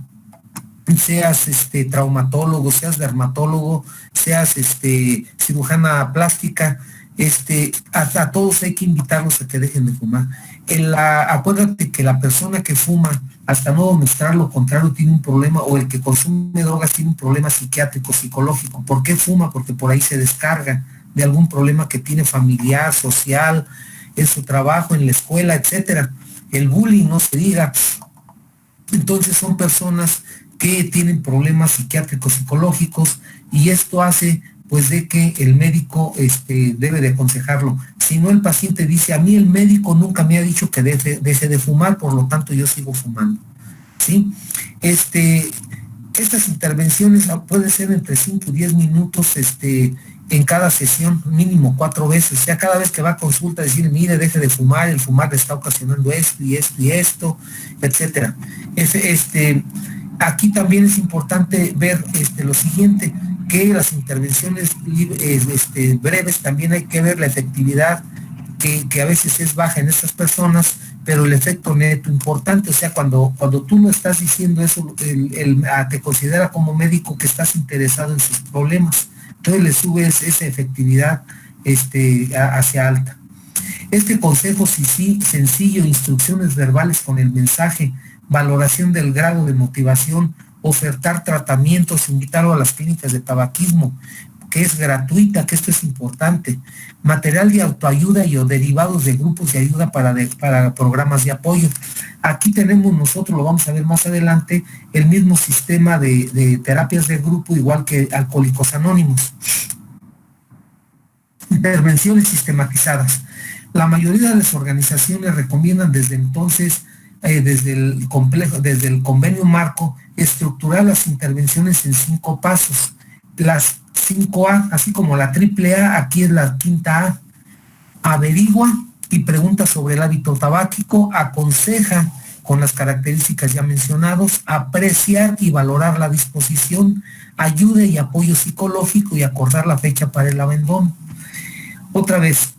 S1: seas traumatólogo, seas dermatólogo, seas cirujana plástica, a todos hay que invitarlos a que dejen de fumar. Acuérdate que la persona que fuma, hasta no demostrar lo contrario, tiene un problema, o el que consume drogas tiene un problema psiquiátrico, psicológico. ¿Por qué fuma? Porque por ahí se descarga de algún problema que tiene familiar, social, en su trabajo, en la escuela, etcétera. El bullying, no se diga. Entonces son personas que tienen problemas psiquiátricos, psicológicos, y esto hace pues de que el médico debe de aconsejarlo. Si no, el paciente dice, a mí el médico nunca me ha dicho que deje de fumar, por lo tanto yo sigo fumando, ¿sí? Estas intervenciones pueden ser entre 5 y 10 minutos en cada sesión, mínimo 4 veces. O sea, cada vez que va a consulta, decir, mire, deje de fumar, el fumar le está ocasionando esto y esto y esto, etcétera. Aquí también es importante ver lo siguiente, que las intervenciones breves también hay que ver la efectividad que a veces es baja en estas personas, pero el efecto neto importante. O sea, cuando tú no estás diciendo eso, te considera como médico que estás interesado en sus problemas, entonces le subes esa efectividad hacia alta. Este consejo sí, sencillo, instrucciones verbales con el mensaje, valoración del grado de motivación, ofertar tratamientos, invitarlo a las clínicas de tabaquismo, que es gratuita, que esto es importante, material de autoayuda y o derivados de grupos de ayuda para programas de apoyo. Aquí tenemos nosotros, lo vamos a ver más adelante, el mismo sistema de terapias de grupo, igual que Alcohólicos Anónimos. Intervenciones sistematizadas. La mayoría de las organizaciones recomiendan desde entonces, desde el convenio marco, estructurar las intervenciones en 5 pasos. Las 5A, así como la AAA, aquí es la quinta A. Averigua y pregunta sobre el hábito tabáquico, aconseja con las características ya mencionados, apreciar y valorar la disposición, ayuda y apoyo psicológico y acordar la fecha para el abandono. Otra vez,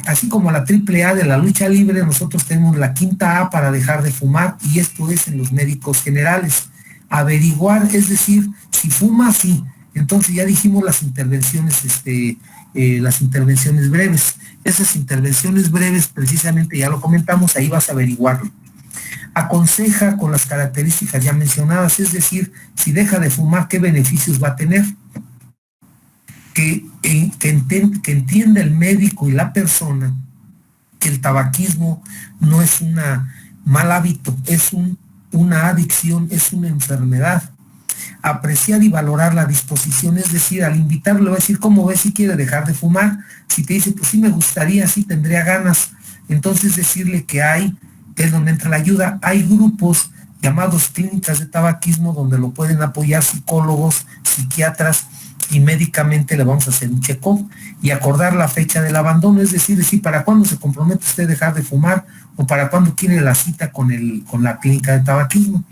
S1: así como la AAA de la lucha libre, nosotros tenemos la quinta A para dejar de fumar, y esto es en los médicos generales. Averiguar, es decir, si fuma, sí. Entonces ya dijimos las intervenciones breves. Esas intervenciones breves, precisamente ya lo comentamos, ahí vas a averiguarlo. Aconseja con las características ya mencionadas, es decir, si deja de fumar, ¿qué beneficios va a tener? Que entienda el médico y la persona que el tabaquismo no es un mal hábito, es una adicción, es una enfermedad. Apreciar y valorar la disposición, es decir, al invitarlo le va a decir, ¿cómo ves si quiere dejar de fumar? Si te dice, pues sí me gustaría, sí tendría ganas, entonces decirle que es donde entra la ayuda. Hay grupos llamados clínicas de tabaquismo donde lo pueden apoyar psicólogos, psiquiatras, y médicamente le vamos a hacer un check-up y acordar la fecha del abandono, es decir, para cuándo se compromete usted a dejar de fumar o para cuándo quiere la cita con la clínica de tabaquismo.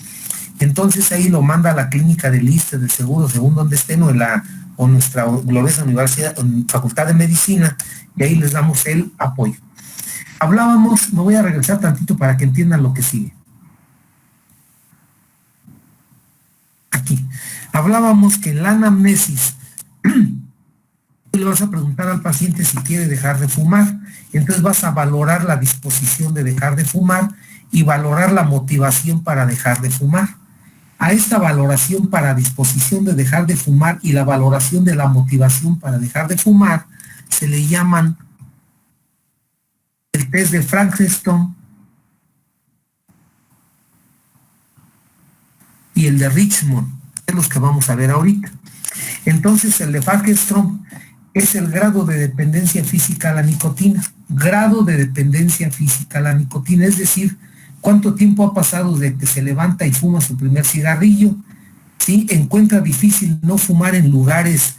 S1: Entonces ahí lo manda a la clínica del ISSSTE, del Seguro, según donde estén, o nuestra gloriosa universidad, Facultad de Medicina, y ahí les damos el apoyo. Hablábamos, me voy a regresar tantito para que entiendan lo que sigue. Aquí. Hablábamos que en la anamnesis le vas a preguntar al paciente si quiere dejar de fumar. Entonces vas a valorar la disposición de dejar de fumar y valorar la motivación para dejar de fumar. A esta valoración para disposición de dejar de fumar y la valoración de la motivación para dejar de fumar se le llaman el test de Frankenstein y el de Richmond, que es los que vamos a ver ahorita. Entonces el de Frankenstein es el grado de dependencia física a la nicotina. Grado de dependencia física a la nicotina, es decir, cuánto tiempo ha pasado desde que se levanta y fuma su primer cigarrillo, ¿sí? Encuentra difícil no fumar en lugares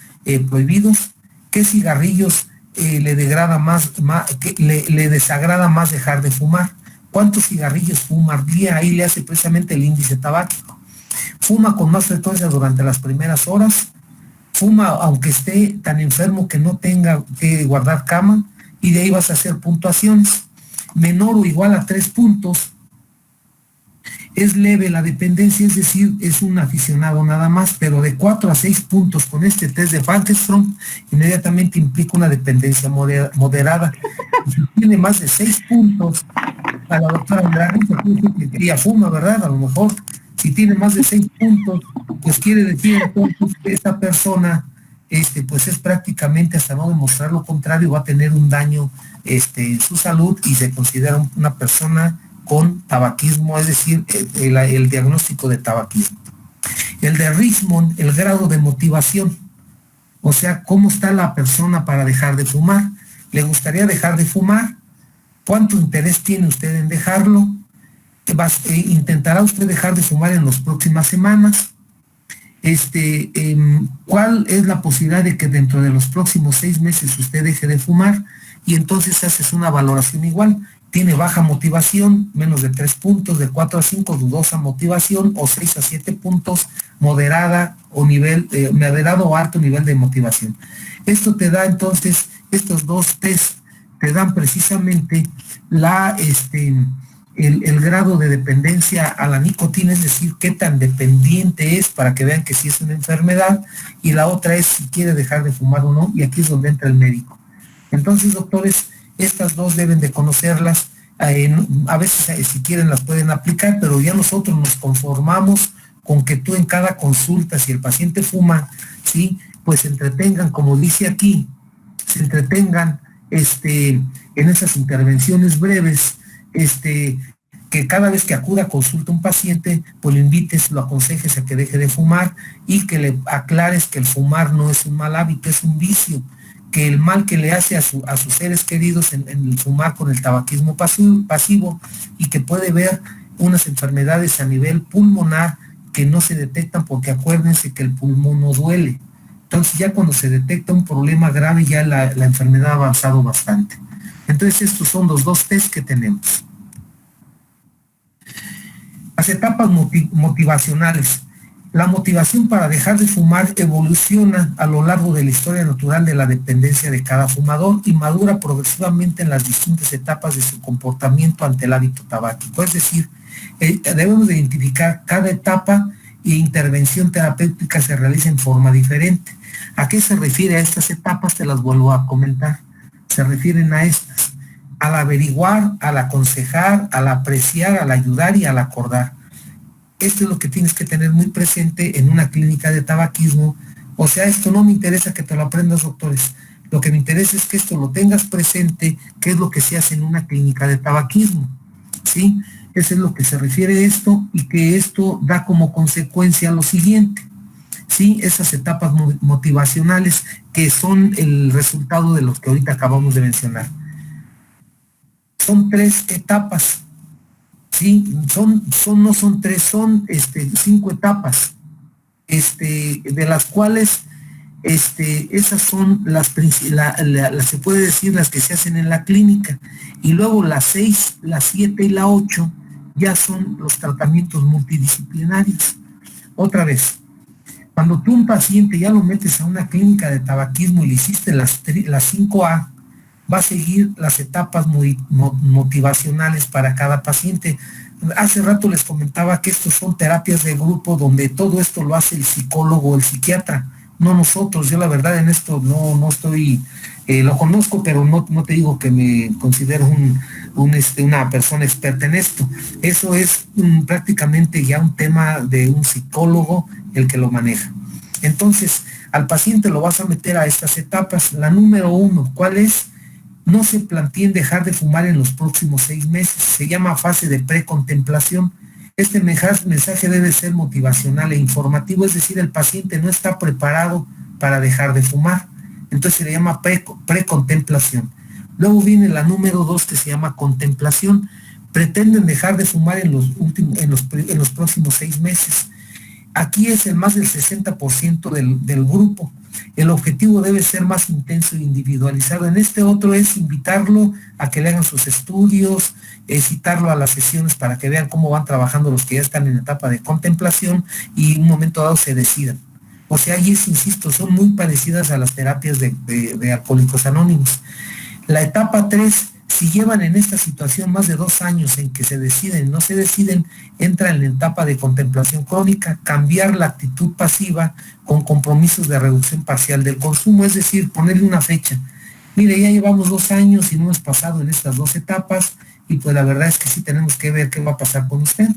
S1: prohibidos, qué cigarrillos le desagrada más dejar de fumar, cuántos cigarrillos fuma al día, ahí le hace precisamente el índice tabáquico. Fuma con más frecuencia durante las primeras horas, fuma aunque esté tan enfermo que no tenga que guardar cama, y de ahí vas a hacer puntuaciones. Menor o igual a 3 puntos, es leve la dependencia, es decir, es un aficionado nada más, pero de 4 a 6 puntos con este test de Frankenstein, inmediatamente implica una dependencia moderada. Si tiene más de 6 puntos, a la doctora Andrade, que ella fuma, ¿verdad? A lo mejor, si tiene más de 6 puntos, pues quiere decir entonces que esta persona, pues es prácticamente, hasta no demostrar lo contrario, va a tener un daño en su salud y se considera una persona con tabaquismo, es decir, el diagnóstico de tabaquismo. El de Richmond, el grado de motivación, o sea, cómo está la persona para dejar de fumar. ¿Le gustaría dejar de fumar? ¿Cuánto interés tiene usted en dejarlo? ¿Intentará usted dejar de fumar en las próximas semanas? ¿Cuál es la posibilidad de que dentro de los próximos 6 meses usted deje de fumar? Y entonces haces una valoración igual. Tiene baja motivación, menos de 3 puntos, de 4 a 5, dudosa motivación, o 6 a 7 puntos, moderada o moderado o alto nivel de motivación. Esto te da entonces, estos dos test te dan precisamente el grado de dependencia a la nicotina, es decir, qué tan dependiente es, para que vean que sí es una enfermedad, y la otra es si quiere dejar de fumar o no, y aquí es donde entra el médico. Entonces, doctores, estas dos deben de conocerlas, a veces si quieren las pueden aplicar, pero ya nosotros nos conformamos con que tú en cada consulta, si el paciente fuma, ¿sí? Pues se entretengan, como dice aquí, se entretengan en esas intervenciones breves, que cada vez que acuda a consulta un paciente, pues lo invites, lo aconsejes a que deje de fumar y que le aclares que el fumar no es un mal hábito, es un vicio, que el mal que le hace a sus seres queridos en el fumar con el tabaquismo pasivo, y que puede ver unas enfermedades a nivel pulmonar que no se detectan, porque acuérdense que el pulmón no duele. Entonces ya cuando se detecta un problema grave, ya la enfermedad ha avanzado bastante. Entonces estos son los dos test que tenemos. Las etapas motivacionales. La motivación para dejar de fumar evoluciona a lo largo de la historia natural de la dependencia de cada fumador y madura progresivamente en las distintas etapas de su comportamiento ante el hábito tabáquico. Es decir, debemos de identificar cada etapa e intervención terapéutica se realiza en forma diferente. ¿A qué se refiere a estas etapas? Te las vuelvo a comentar. Se refieren a estas: al averiguar, al aconsejar, al apreciar, al ayudar y al acordar. Esto es lo que tienes que tener muy presente en una clínica de tabaquismo. O sea, esto no me interesa que te lo aprendas, doctores. Lo que me interesa es que esto lo tengas presente, que es lo que se hace en una clínica de tabaquismo, ¿sí? Eso es lo que se refiere a esto, y que esto da como consecuencia lo siguiente, ¿sí? Esas etapas motivacionales que son el resultado de los que ahorita acabamos de mencionar. Son 3 etapas. Sí, no son 3, son 5 etapas, de las cuales esas son se puede decir las que se hacen en la clínica, y luego las 6, las 7 y la 8 ya son los tratamientos multidisciplinarios. Otra vez, cuando tú un paciente ya lo metes a una clínica de tabaquismo y le hiciste las 5A, va a seguir las etapas motivacionales para cada paciente. Hace rato les comentaba que estos son terapias de grupo donde todo esto lo hace el psicólogo o el psiquiatra, no nosotros. Yo la verdad en esto no estoy, lo conozco, pero no te digo que me considero una persona experta en esto. Eso es prácticamente ya un tema de un psicólogo el que lo maneja. Entonces, al paciente lo vas a meter a estas etapas. La número 1, ¿cuál es? No se planteen dejar de fumar en los próximos 6 meses. Se llama fase de precontemplación. Este mensaje debe ser motivacional e informativo, es decir, el paciente no está preparado para dejar de fumar. Entonces se le llama precontemplación. Luego viene la número 2, que se llama contemplación. Pretenden dejar de fumar en los próximos 6 meses. Aquí es el más del 60% del grupo. El objetivo debe ser más intenso e individualizado. En este otro es invitarlo a que le hagan sus estudios, citarlo a las sesiones para que vean cómo van trabajando los que ya están en etapa de contemplación y en un momento dado se decidan. O sea, y es, insisto, son muy parecidas a las terapias de Alcohólicos Anónimos. La etapa 3, si llevan en esta situación más de 2 años en que se deciden, no se deciden, entra en la etapa de contemplación crónica, cambiar la actitud pasiva con compromisos de reducción parcial del consumo, es decir, ponerle una fecha. Mire, ya llevamos 2 años y no hemos pasado en estas 2 etapas y pues la verdad es que sí tenemos que ver qué va a pasar con usted,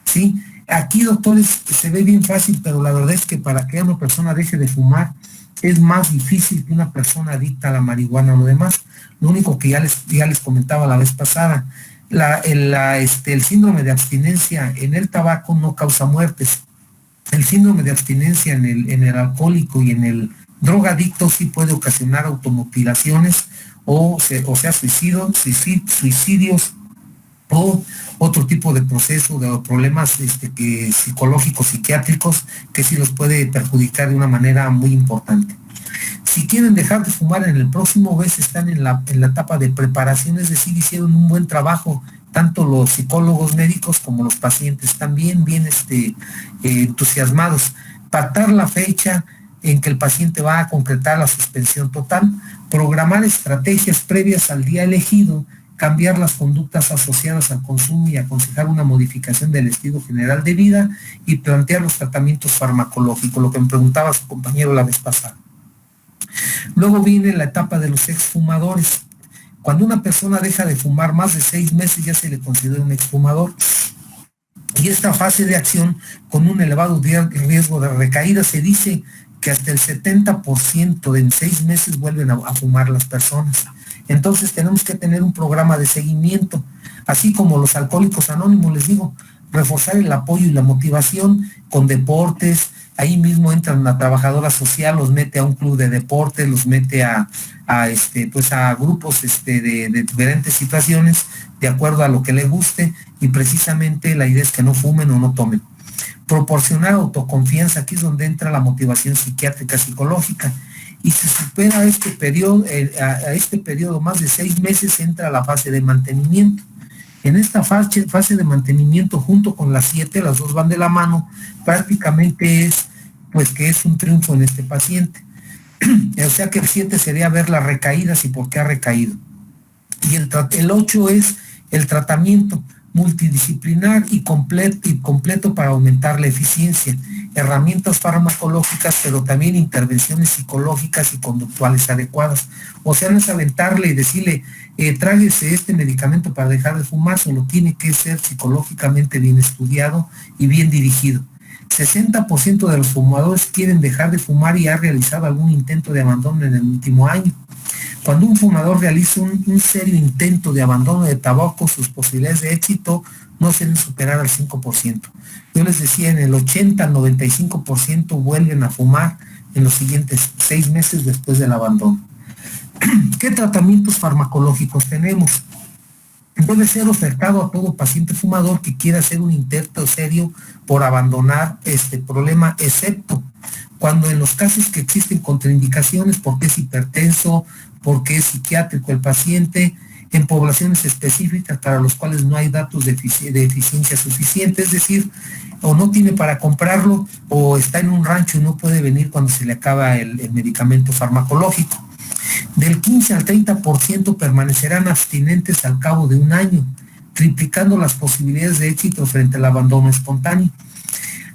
S1: ¿sí? Aquí, doctores, se ve bien fácil, pero la verdad es que para que una persona deje de fumar es más difícil que una persona adicta a la marihuana o lo demás. Lo único que ya les comentaba la vez pasada, el síndrome de abstinencia en el tabaco no causa muertes. El síndrome de abstinencia en el alcohólico y en el drogadicto sí puede ocasionar automutilaciones o sea, suicidios o otro tipo de proceso, de problemas psicológicos, psiquiátricos, que sí los puede perjudicar de una manera muy importante. Si quieren dejar de fumar en el próximo mes, están en la etapa de preparación, es decir, hicieron un buen trabajo, tanto los psicólogos médicos como los pacientes, también bien entusiasmados. Pactar la fecha en que el paciente va a concretar la suspensión total, programar estrategias previas al día elegido, cambiar las conductas asociadas al consumo y aconsejar una modificación del estilo general de vida y plantear los tratamientos farmacológicos, lo que me preguntaba su compañero la vez pasada. Luego viene la etapa de los exfumadores. Cuando una persona deja de fumar más de 6 meses ya se le considera un exfumador. Y esta fase de acción con un elevado riesgo de recaída, se dice que hasta el 70% en 6 meses vuelven a fumar las personas. Entonces tenemos que tener un programa de seguimiento, así como los Alcohólicos Anónimos, les digo, reforzar el apoyo y la motivación con deportes. Ahí mismo entra una trabajadora social, los mete a un club de deporte, los mete a grupos de diferentes situaciones, de acuerdo a lo que les guste, y precisamente la idea es que no fumen o no tomen. Proporcionar autoconfianza, aquí es donde entra la motivación psiquiátrica, psicológica, y se supera este periodo más de 6 meses, entra la fase de mantenimiento. En esta fase de mantenimiento, junto con las 7, las dos van de la mano, prácticamente es un triunfo en este paciente. O sea que el 7 sería ver las recaídas y por qué ha recaído. Y el 8 es el tratamiento multidisciplinar y completo para aumentar la eficiencia. Herramientas farmacológicas, pero también intervenciones psicológicas y conductuales adecuadas. O sea, no es aventarle y decirle, tráguese este medicamento para dejar de fumar, solo tiene que ser psicológicamente bien estudiado y bien dirigido. 60% de los fumadores quieren dejar de fumar y ha realizado algún intento de abandono en el último año. Cuando un fumador realiza un serio intento de abandono de tabaco, sus posibilidades de éxito no suelen superar al 5%. Yo les decía, en el 80 al 95% vuelven a fumar en los siguientes 6 meses después del abandono. ¿Qué tratamientos farmacológicos tenemos? Debe ser ofertado a todo paciente fumador que quiera hacer un intento serio por abandonar este problema, excepto cuando en los casos que existen contraindicaciones, porque es hipertenso, porque es psiquiátrico el paciente, en poblaciones específicas para los cuales no hay datos de eficiencia suficiente, es decir, o no tiene para comprarlo, o está en un rancho y no puede venir cuando se le acaba el medicamento farmacológico. Del 15 al 30% permanecerán abstinentes al cabo de un año, triplicando las posibilidades de éxito frente al abandono espontáneo.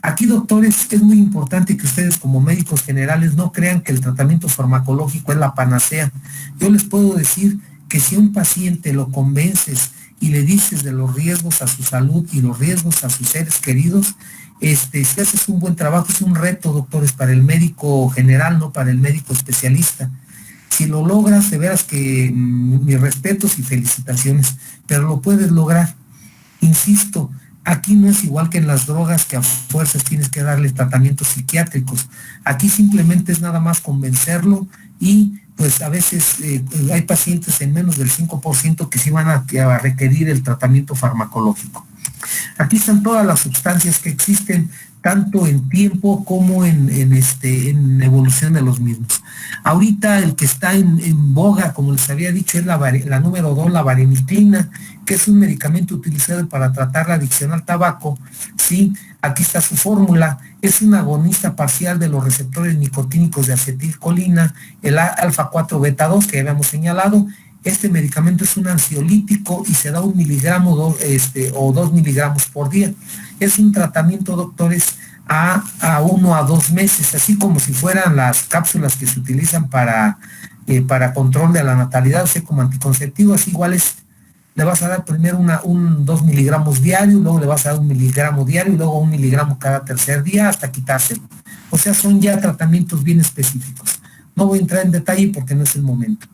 S1: Aquí, doctores, es muy importante que ustedes como médicos generales no crean que el tratamiento farmacológico es la panacea. Yo les puedo decir que si a un paciente lo convences y le dices de los riesgos a su salud y los riesgos a sus seres queridos, si haces un buen trabajo, es un reto, doctores, para el médico general, no para el médico especialista. Si lo logras, de veras que mis respetos y felicitaciones, pero lo puedes lograr. Insisto, aquí no es igual que en las drogas, que a fuerzas tienes que darle tratamientos psiquiátricos. Aquí simplemente es nada más convencerlo y pues a veces hay pacientes en menos del 5% que sí van a requerir el tratamiento farmacológico. Aquí están todas las sustancias que existen, tanto en tiempo como en evolución de los mismos. Ahorita el que está en boga, como les había dicho, es la número 2, la vareniclina, que es un medicamento utilizado para tratar la adicción al tabaco. Sí, aquí está su fórmula. Es un agonista parcial de los receptores nicotínicos de acetilcolina, el alfa 4 beta 2 que habíamos señalado. Este medicamento es un ansiolítico y se da 1 miligramo o 2 miligramos por día. Es un tratamiento, doctores, a 1 a 2 meses, así como si fueran las cápsulas que se utilizan para control de la natalidad, o sea, como anticonceptivo. Así iguales, le vas a dar primero 2 miligramos diario, luego le vas a dar 1 miligramo diario y luego 1 miligramo cada tercer día hasta quitárselo. O sea, son ya tratamientos bien específicos. No voy a entrar en detalle porque no es el momento.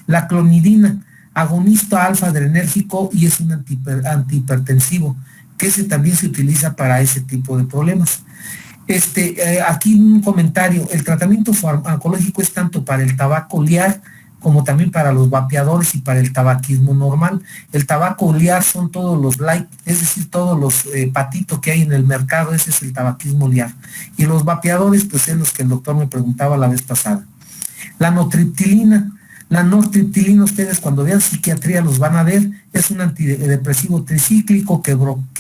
S1: La clonidina, agonista alfa-adrenérgico y es un antihipertensivo, que ese también se utiliza para ese tipo de problemas. Aquí un comentario: el tratamiento farmacológico es tanto para el tabaco olear como también para los vapeadores y para el tabaquismo normal. El tabaco olear son todos los light, es decir, todos los patitos que hay en el mercado, ese es el tabaquismo olear. Y los vapeadores, pues es los que el doctor me preguntaba la vez pasada. La nortriptilina. La nortriptilina, ustedes cuando vean psiquiatría los van a ver, es un antidepresivo tricíclico que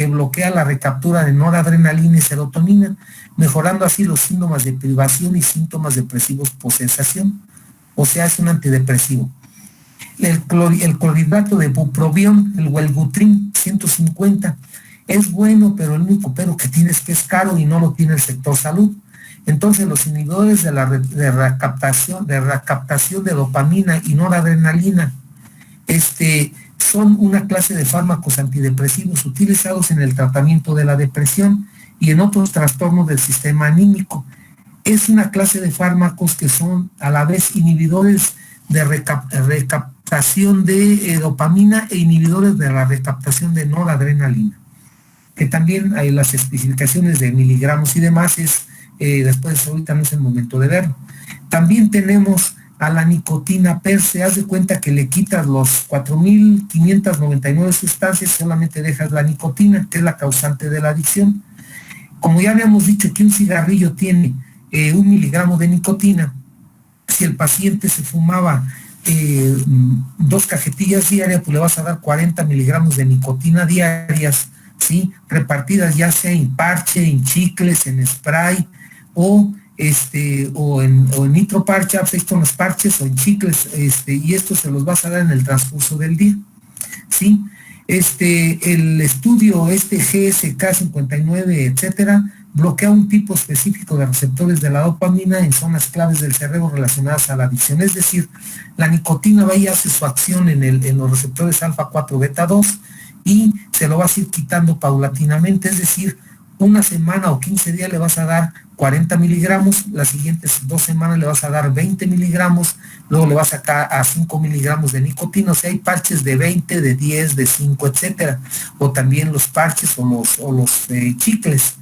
S1: bloquea la recaptura de noradrenalina y serotonina, mejorando así los síntomas de privación y síntomas depresivos post-sensación. O sea, es un antidepresivo. El clorhidrato de bupropión, el Wellbutrin 150, es bueno, pero el único pero que tiene es que es caro y no lo tiene el sector salud. Entonces los inhibidores de recaptación de dopamina y noradrenalina son una clase de fármacos antidepresivos utilizados en el tratamiento de la depresión y en otros trastornos del sistema anímico. Es una clase de fármacos que son a la vez inhibidores de recaptación de dopamina e inhibidores de la recaptación de noradrenalina, que también hay las especificaciones de miligramos y demás. Después ahorita no es el momento de verlo. También tenemos a la nicotina per se. Haz de cuenta que le quitas los 4.599 sustancias, solamente dejas la nicotina, que es la causante de la adicción. Como ya habíamos dicho que un cigarrillo tiene 1 miligramo de nicotina, si el paciente se fumaba 2 cajetillas diarias, pues le vas a dar 40 miligramos de nicotina diarias, ¿sí? Repartidas ya sea en parche, en chicles, en spray, o en nitroparche, pues con los parches o en chicles, y esto se los vas a dar en el transcurso del día, ¿sí? El estudio GSK 59, etcétera, bloquea un tipo específico de receptores de la dopamina en zonas claves del cerebro relacionadas a la adicción. Es decir, la nicotina va y hace su acción en los receptores alfa 4 beta 2 y se lo vas a ir quitando paulatinamente. Es decir, una semana o 15 días le vas a dar 40 miligramos, las siguientes 2 semanas le vas a dar 20 miligramos, luego le vas a sacar a 5 miligramos de nicotina. O sea, hay parches de 20, de 10, de 5, etcétera. O también los parches o los chicles,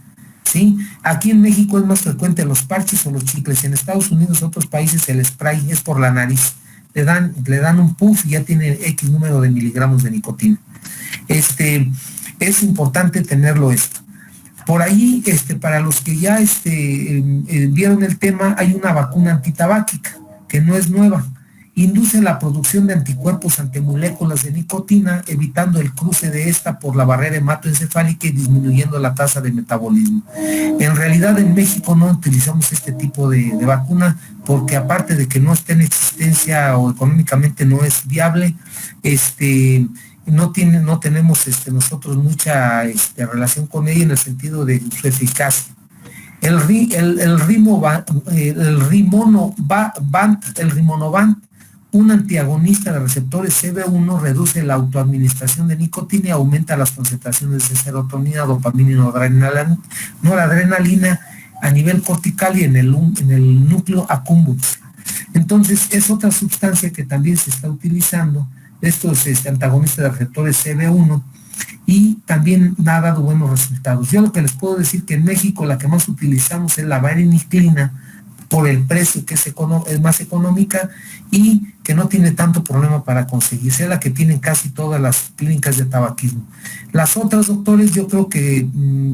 S1: ¿sí? Aquí en México es más frecuente los parches o los chicles. En Estados Unidos, otros países, el spray es por la nariz. Le dan un puff y ya tiene X número de miligramos de nicotina. Es importante tenerlo esto. Por ahí, para los que ya vieron el tema, hay una vacuna antitabáquica que no es nueva Induce la producción de anticuerpos ante moléculas de nicotina, evitando el cruce de esta por la barrera hematoencefálica y disminuyendo la tasa de metabolismo. En realidad en México no utilizamos este tipo de vacuna porque aparte de que no está en existencia o económicamente no es viable, no tenemos nosotros mucha relación con ella en el sentido de su eficacia. El rimonobant, un antiagonista de receptores CB1, reduce la autoadministración de nicotina y aumenta las concentraciones de serotonina, dopamina y noradrenalina a nivel cortical y en el núcleo accumbens. Entonces, es otra sustancia que también se está utilizando, estos antagonistas de receptores CB1, y también ha dado buenos resultados. Yo lo que les puedo decir que en México la que más utilizamos es la vareniclina, por el precio que es más económica y que no tiene tanto problema para conseguirse, es la que tienen casi todas las clínicas de tabaquismo. Las otras, doctores, yo creo que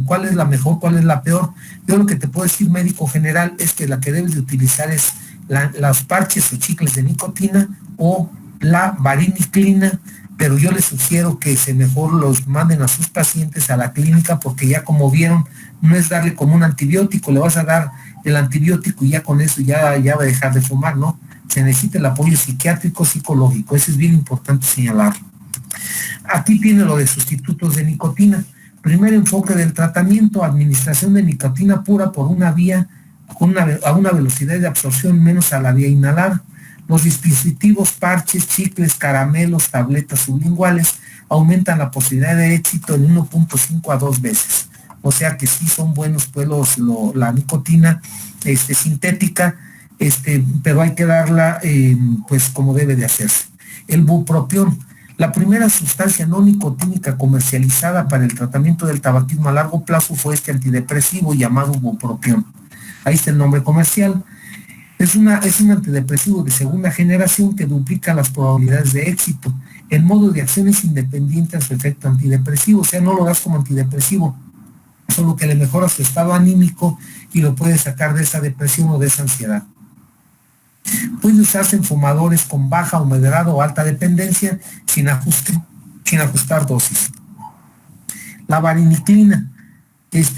S1: cuál es la mejor, cuál es la peor. Yo lo que te puedo decir, médico general, es que la que debes de utilizar es las parches o chicles de nicotina o la vareniclina, pero yo les sugiero que mejor los manden a sus pacientes a la clínica, porque ya como vieron, no es darle como un antibiótico, le vas a dar el antibiótico y ya con eso ya va a dejar de fumar, ¿no? Se necesita el apoyo psiquiátrico, psicológico, eso es bien importante señalarlo. Aquí tiene lo de sustitutos de nicotina. Primer enfoque del tratamiento, administración de nicotina pura por una vía a una velocidad de absorción menos a la vía inhalada. Los dispositivos, parches, chicles, caramelos, tabletas sublinguales aumentan la posibilidad de éxito en 1.5 a 2 veces. O sea que sí son buenos pues la nicotina sintética, pero hay que darla pues como debe de hacerse. El bupropión, la primera sustancia no nicotínica comercializada para el tratamiento del tabaquismo a largo plazo fue este antidepresivo llamado bupropión. Ahí está el nombre comercial. Es un antidepresivo de segunda generación que duplica las probabilidades de éxito. El modo de acción es independiente a su efecto antidepresivo, o sea, no lo das como antidepresivo, solo que le mejora su estado anímico y lo puede sacar de esa depresión o de esa ansiedad. Puede usarse en fumadores con baja o moderada o alta dependencia sin ajustar dosis. La vareniclina.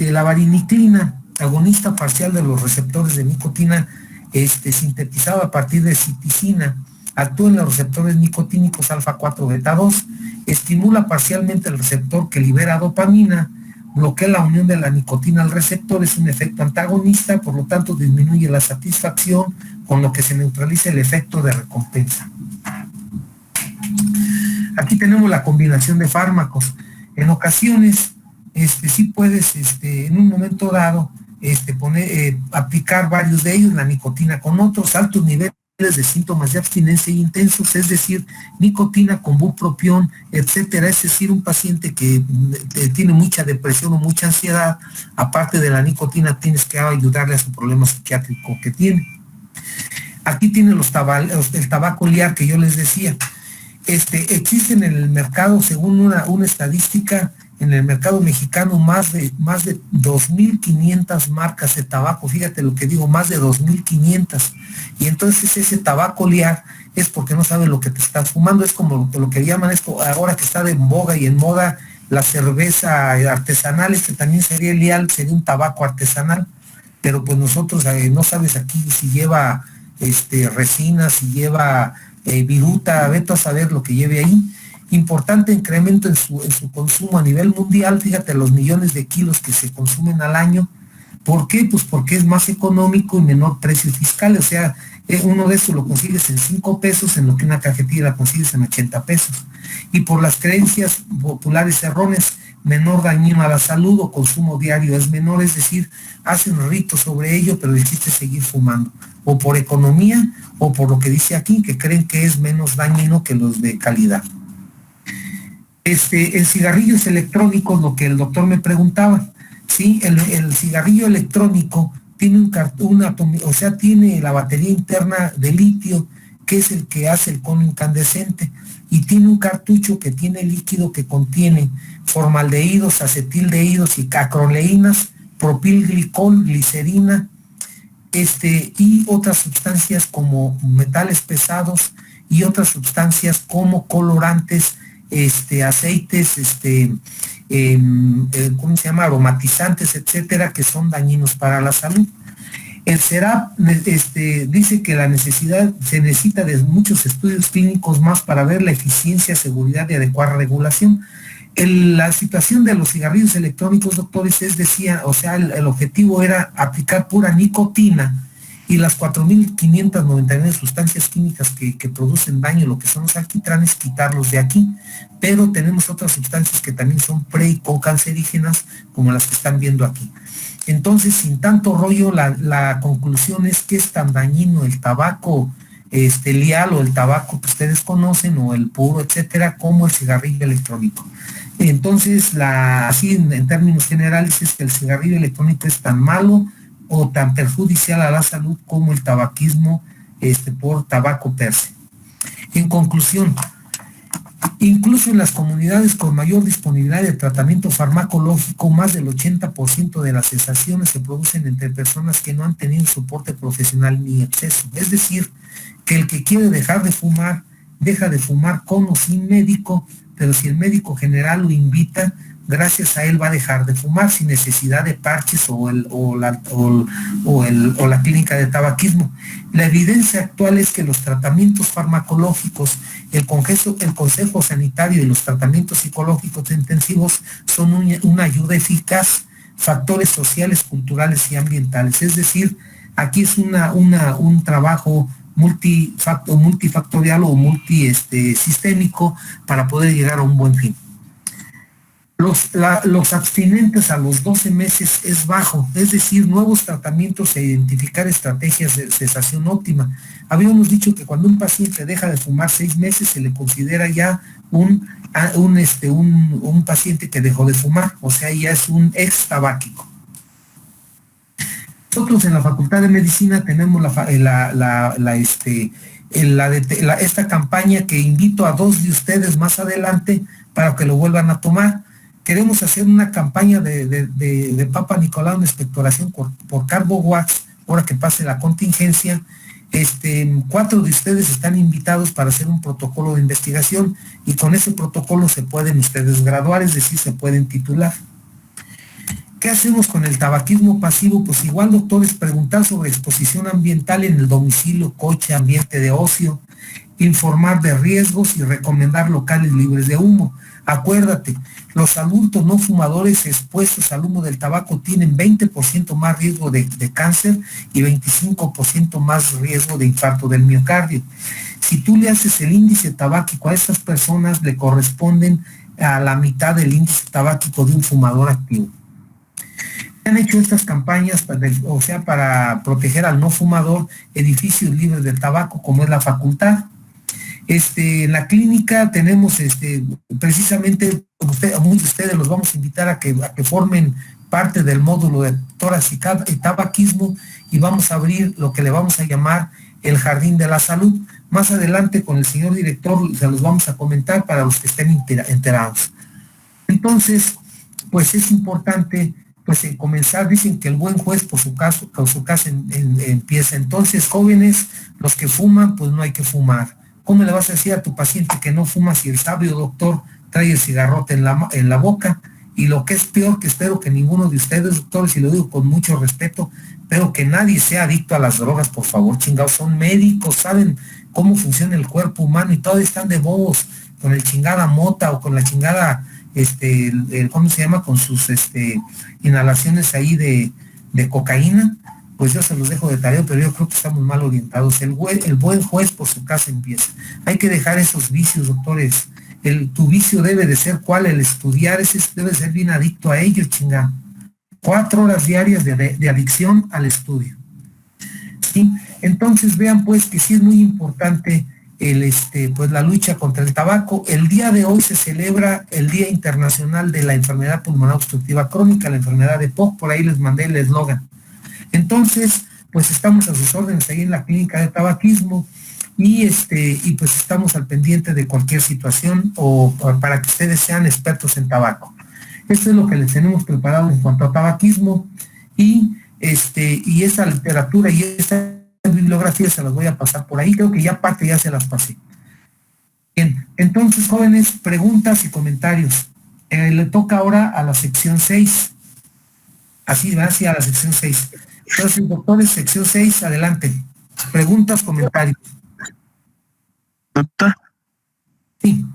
S1: La vareniclina, agonista parcial de los receptores de nicotina, sintetizado a partir de citicina, actúa en los receptores nicotínicos alfa-4 beta-2, estimula parcialmente el receptor que libera dopamina, bloquea la unión de la nicotina al receptor, es un efecto antagonista, por lo tanto disminuye la satisfacción, con lo que se neutraliza el efecto de recompensa. Aquí tenemos la combinación de fármacos. En ocasiones, sí puedes, en un momento dado, aplicar varios de ellos, la nicotina con otros, altos niveles de síntomas de abstinencia intensos, es decir, nicotina con bupropión, etcétera. Es decir, un paciente que tiene mucha depresión o mucha ansiedad, aparte de la nicotina, tienes que ayudarle a su problema psiquiátrico que tiene. Aquí tiene el tabaco liar que yo les decía. Existen en el mercado, según una estadística, en el mercado mexicano más de 2.500 marcas de tabaco, fíjate lo que digo, más de 2.500, y entonces ese tabaco liar es porque no sabes lo que te estás fumando. Es como lo que llaman esto, ahora que está de boga y en moda, la cerveza artesanal, también sería liar, sería un tabaco artesanal, pero pues nosotros no sabes aquí si lleva resina, si lleva viruta, vete a saber lo que lleve ahí. Importante incremento en su consumo a nivel mundial, fíjate los millones de kilos que se consumen al año. ¿Por qué? Pues porque es más económico y menor precio fiscal, o sea, uno de esos lo consigues en 5 pesos, en lo que una cajetilla la consigues en 80 pesos. Y por las creencias populares erróneas, menor dañino a la salud o consumo diario es menor, es decir, hacen ritos sobre ello, pero dijiste seguir fumando, o por economía, o por lo que dice aquí, que creen que es menos dañino que los de calidad. En cigarrillos electrónicos, lo que el doctor me preguntaba, ¿sí? El cigarrillo electrónico tiene tiene la batería interna de litio, que es el que hace el cono incandescente, y tiene un cartucho que tiene líquido que contiene formaldehídos, acetildehídos y acroleínas, propilglicol, glicerina, y otras sustancias como metales pesados y otras sustancias como colorantes, aceites, ¿cómo se llama? Aromatizantes, etcétera, que son dañinos para la salud. El SERAP dice que se necesita de muchos estudios clínicos más para ver la eficiencia, seguridad y adecuada regulación. La situación de los cigarrillos electrónicos, doctores, el objetivo era aplicar pura nicotina y las 4.599 sustancias químicas que producen daño, lo que son los alquitranes, quitarlos de aquí. Pero tenemos otras sustancias que también son pre y co-cancerígenas, como las que están viendo aquí. Entonces, sin tanto rollo, la conclusión es que es tan dañino el tabaco lial o el tabaco que ustedes conocen, o el puro, etcétera, como el cigarrillo electrónico. Entonces, así en términos generales, es que el cigarrillo electrónico es tan malo o tan perjudicial a la salud como el tabaquismo por tabaco per se. En conclusión, incluso en las comunidades con mayor disponibilidad de tratamiento farmacológico, más del 80% de las cesaciones se producen entre personas que no han tenido soporte profesional ni acceso. Es decir, que el que quiere dejar de fumar, deja de fumar con o sin médico, pero si el médico general lo invita, gracias a él va a dejar de fumar sin necesidad de parches o la clínica de tabaquismo. La evidencia actual es que los tratamientos farmacológicos, el Consejo Sanitario y los tratamientos psicológicos intensivos son una ayuda eficaz, factores sociales, culturales y ambientales. Es decir, aquí es un trabajo multifactorial o multisistémico para poder llegar a un buen fin. Los abstinentes a los 12 meses es bajo, es decir, nuevos tratamientos e identificar estrategias de cesación óptima. Habíamos dicho que cuando un paciente deja de fumar 6 meses se le considera ya un paciente que dejó de fumar, o sea, ya es un ex tabáquico. Nosotros en la Facultad de Medicina tenemos esta campaña que invito a 2 de ustedes más adelante para que lo vuelvan a tomar. Queremos hacer una campaña de Papa Nicolau en expectoración por Carbowax, ahora que pase la contingencia. 4 de ustedes están invitados para hacer un protocolo de investigación y con ese protocolo se pueden ustedes graduar, es decir, se pueden titular. ¿Qué hacemos con el tabaquismo pasivo? Pues igual, doctores, preguntar sobre exposición ambiental en el domicilio, coche, ambiente de ocio, informar de riesgos y recomendar locales libres de humo. Acuérdate, los adultos no fumadores expuestos al humo del tabaco tienen 20% más riesgo de cáncer y 25% más riesgo de infarto del miocardio. Si tú le haces el índice tabáquico a estas personas, le corresponden a la mitad del índice tabáquico de un fumador activo. Han hecho estas campañas, para proteger al no fumador, edificios libres de tabaco, como es la facultad. En la clínica tenemos precisamente, muchos de ustedes los vamos a invitar a que formen parte del módulo de tórax y tabaquismo, y vamos a abrir lo que le vamos a llamar el Jardín de la Salud. Más adelante con el señor director se los vamos a comentar para los que estén enterados. Entonces, pues es importante comenzar. Dicen que el buen juez por su casa empieza. Entonces, jóvenes, los que fuman, pues no hay que fumar. ¿Cómo le vas a decir a tu paciente que no fuma si el sabio doctor trae el cigarrote en la boca? Y lo que es peor, que espero que ninguno de ustedes, doctores, y lo digo con mucho respeto, pero que nadie sea adicto a las drogas, por favor, chingados, son médicos, saben cómo funciona el cuerpo humano y todos están de bobos con el chingada mota o con la chingada, ¿cómo se llama? Con sus inhalaciones ahí de cocaína. Pues yo se los dejo de tarea, pero yo creo que estamos mal orientados. El buen juez por su casa empieza. Hay que dejar esos vicios, doctores. Tu vicio debe de ser ¿cuál? El estudiar, ese debe ser bien adicto a ello, chingada. 4 horas diarias de adicción al estudio. ¿Sí? Entonces vean pues que sí es muy importante la lucha contra el tabaco. El día de hoy se celebra el Día Internacional de la Enfermedad Pulmonar Obstructiva Crónica, la enfermedad de POC, por ahí les mandé el eslogan. Entonces, pues estamos a sus órdenes ahí en la clínica de tabaquismo y pues estamos al pendiente de cualquier situación o para que ustedes sean expertos en tabaco. Esto es lo que les tenemos preparado en cuanto a tabaquismo y esa literatura y esta bibliografía se las voy a pasar por ahí. Creo que ya parte ya se las pasé. Bien, entonces, jóvenes, preguntas y comentarios. Le toca ahora a la sección 6. Así va hacia la sección 6. Entonces, doctores, sección 6, adelante. Preguntas, comentarios.
S2: Doctor,
S1: Sí.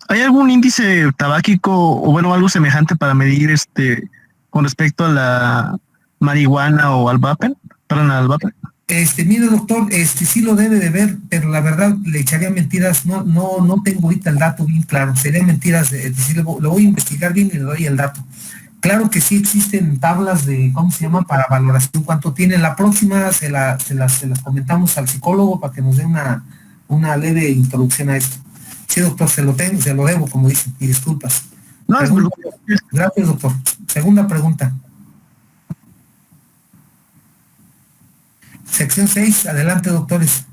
S2: ¿Hay algún índice tabáquico o bueno, algo semejante para medir con respecto a la marihuana o al vapor? Perdón, al vapor.
S1: Mire, doctor, sí lo debe de ver, pero la verdad le echaría mentiras. No tengo ahorita el dato bien claro. Sería mentiras decirle, lo voy a investigar bien y le doy el dato. Claro que sí existen tablas de, ¿cómo se llama?, para valoración, cuánto tiene. La próxima se las comentamos al psicólogo para que nos dé una leve introducción a esto. Sí, doctor, se lo debo, como dicen, y disculpas.
S2: No,
S1: Gracias, doctor. Segunda pregunta. Sección 6, adelante, doctores.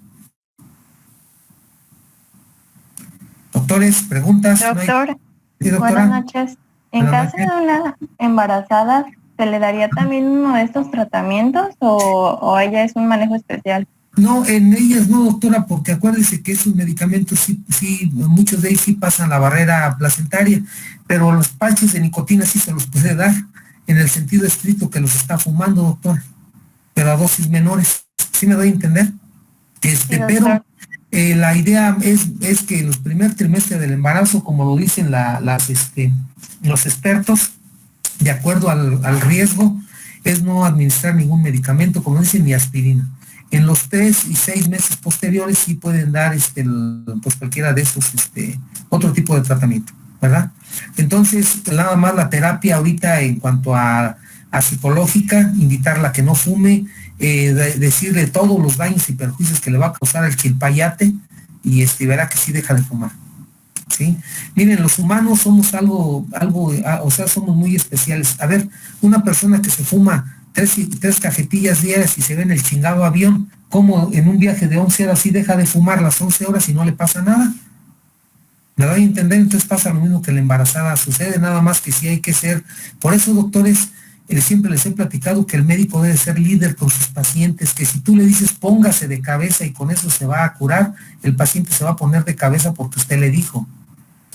S1: Doctores, preguntas.
S3: Doctor,
S1: ¿No hay? Sí, doctora.
S3: buenas noches. En caso de una embarazada, ¿se le daría también uno de estos tratamientos o ella es un manejo especial?
S1: No, en ellas no, doctora, porque acuérdese que esos medicamentos sí, muchos de ellos sí pasan la barrera placentaria, pero los parches de nicotina sí se los puede dar, en el sentido estricto que los está fumando, doctor, pero a dosis menores. ¿Sí me doy a entender?
S3: Sí,
S1: Pero la idea es que en los primer trimestres del embarazo, como lo dicen los expertos, de acuerdo al riesgo, es no administrar ningún medicamento, como dicen, ni aspirina. En los 3 y 6 meses posteriores sí pueden dar pues cualquiera de estos, otro tipo de tratamiento, ¿verdad? Entonces, nada más la terapia ahorita en cuanto a psicológica, invitarla a que no fume, decirle todos los daños y perjuicios que le va a causar el chilpayate y verá que sí deja de fumar. ¿Sí? Miren, los humanos somos algo, o sea, somos muy especiales. A ver, una persona que se fuma tres cajetillas diarias y se ve en el chingado avión, ¿cómo en un viaje de 11 horas sí deja de fumar las 11 horas y no le pasa nada? ¿Me doy a entender? Entonces pasa lo mismo que la embarazada, sucede, nada más que sí hay que ser. Por eso, doctores, siempre les he platicado que el médico debe ser líder con sus pacientes, que si tú le dices póngase de cabeza y con eso se va a curar, el paciente se va a poner de cabeza porque usted le dijo.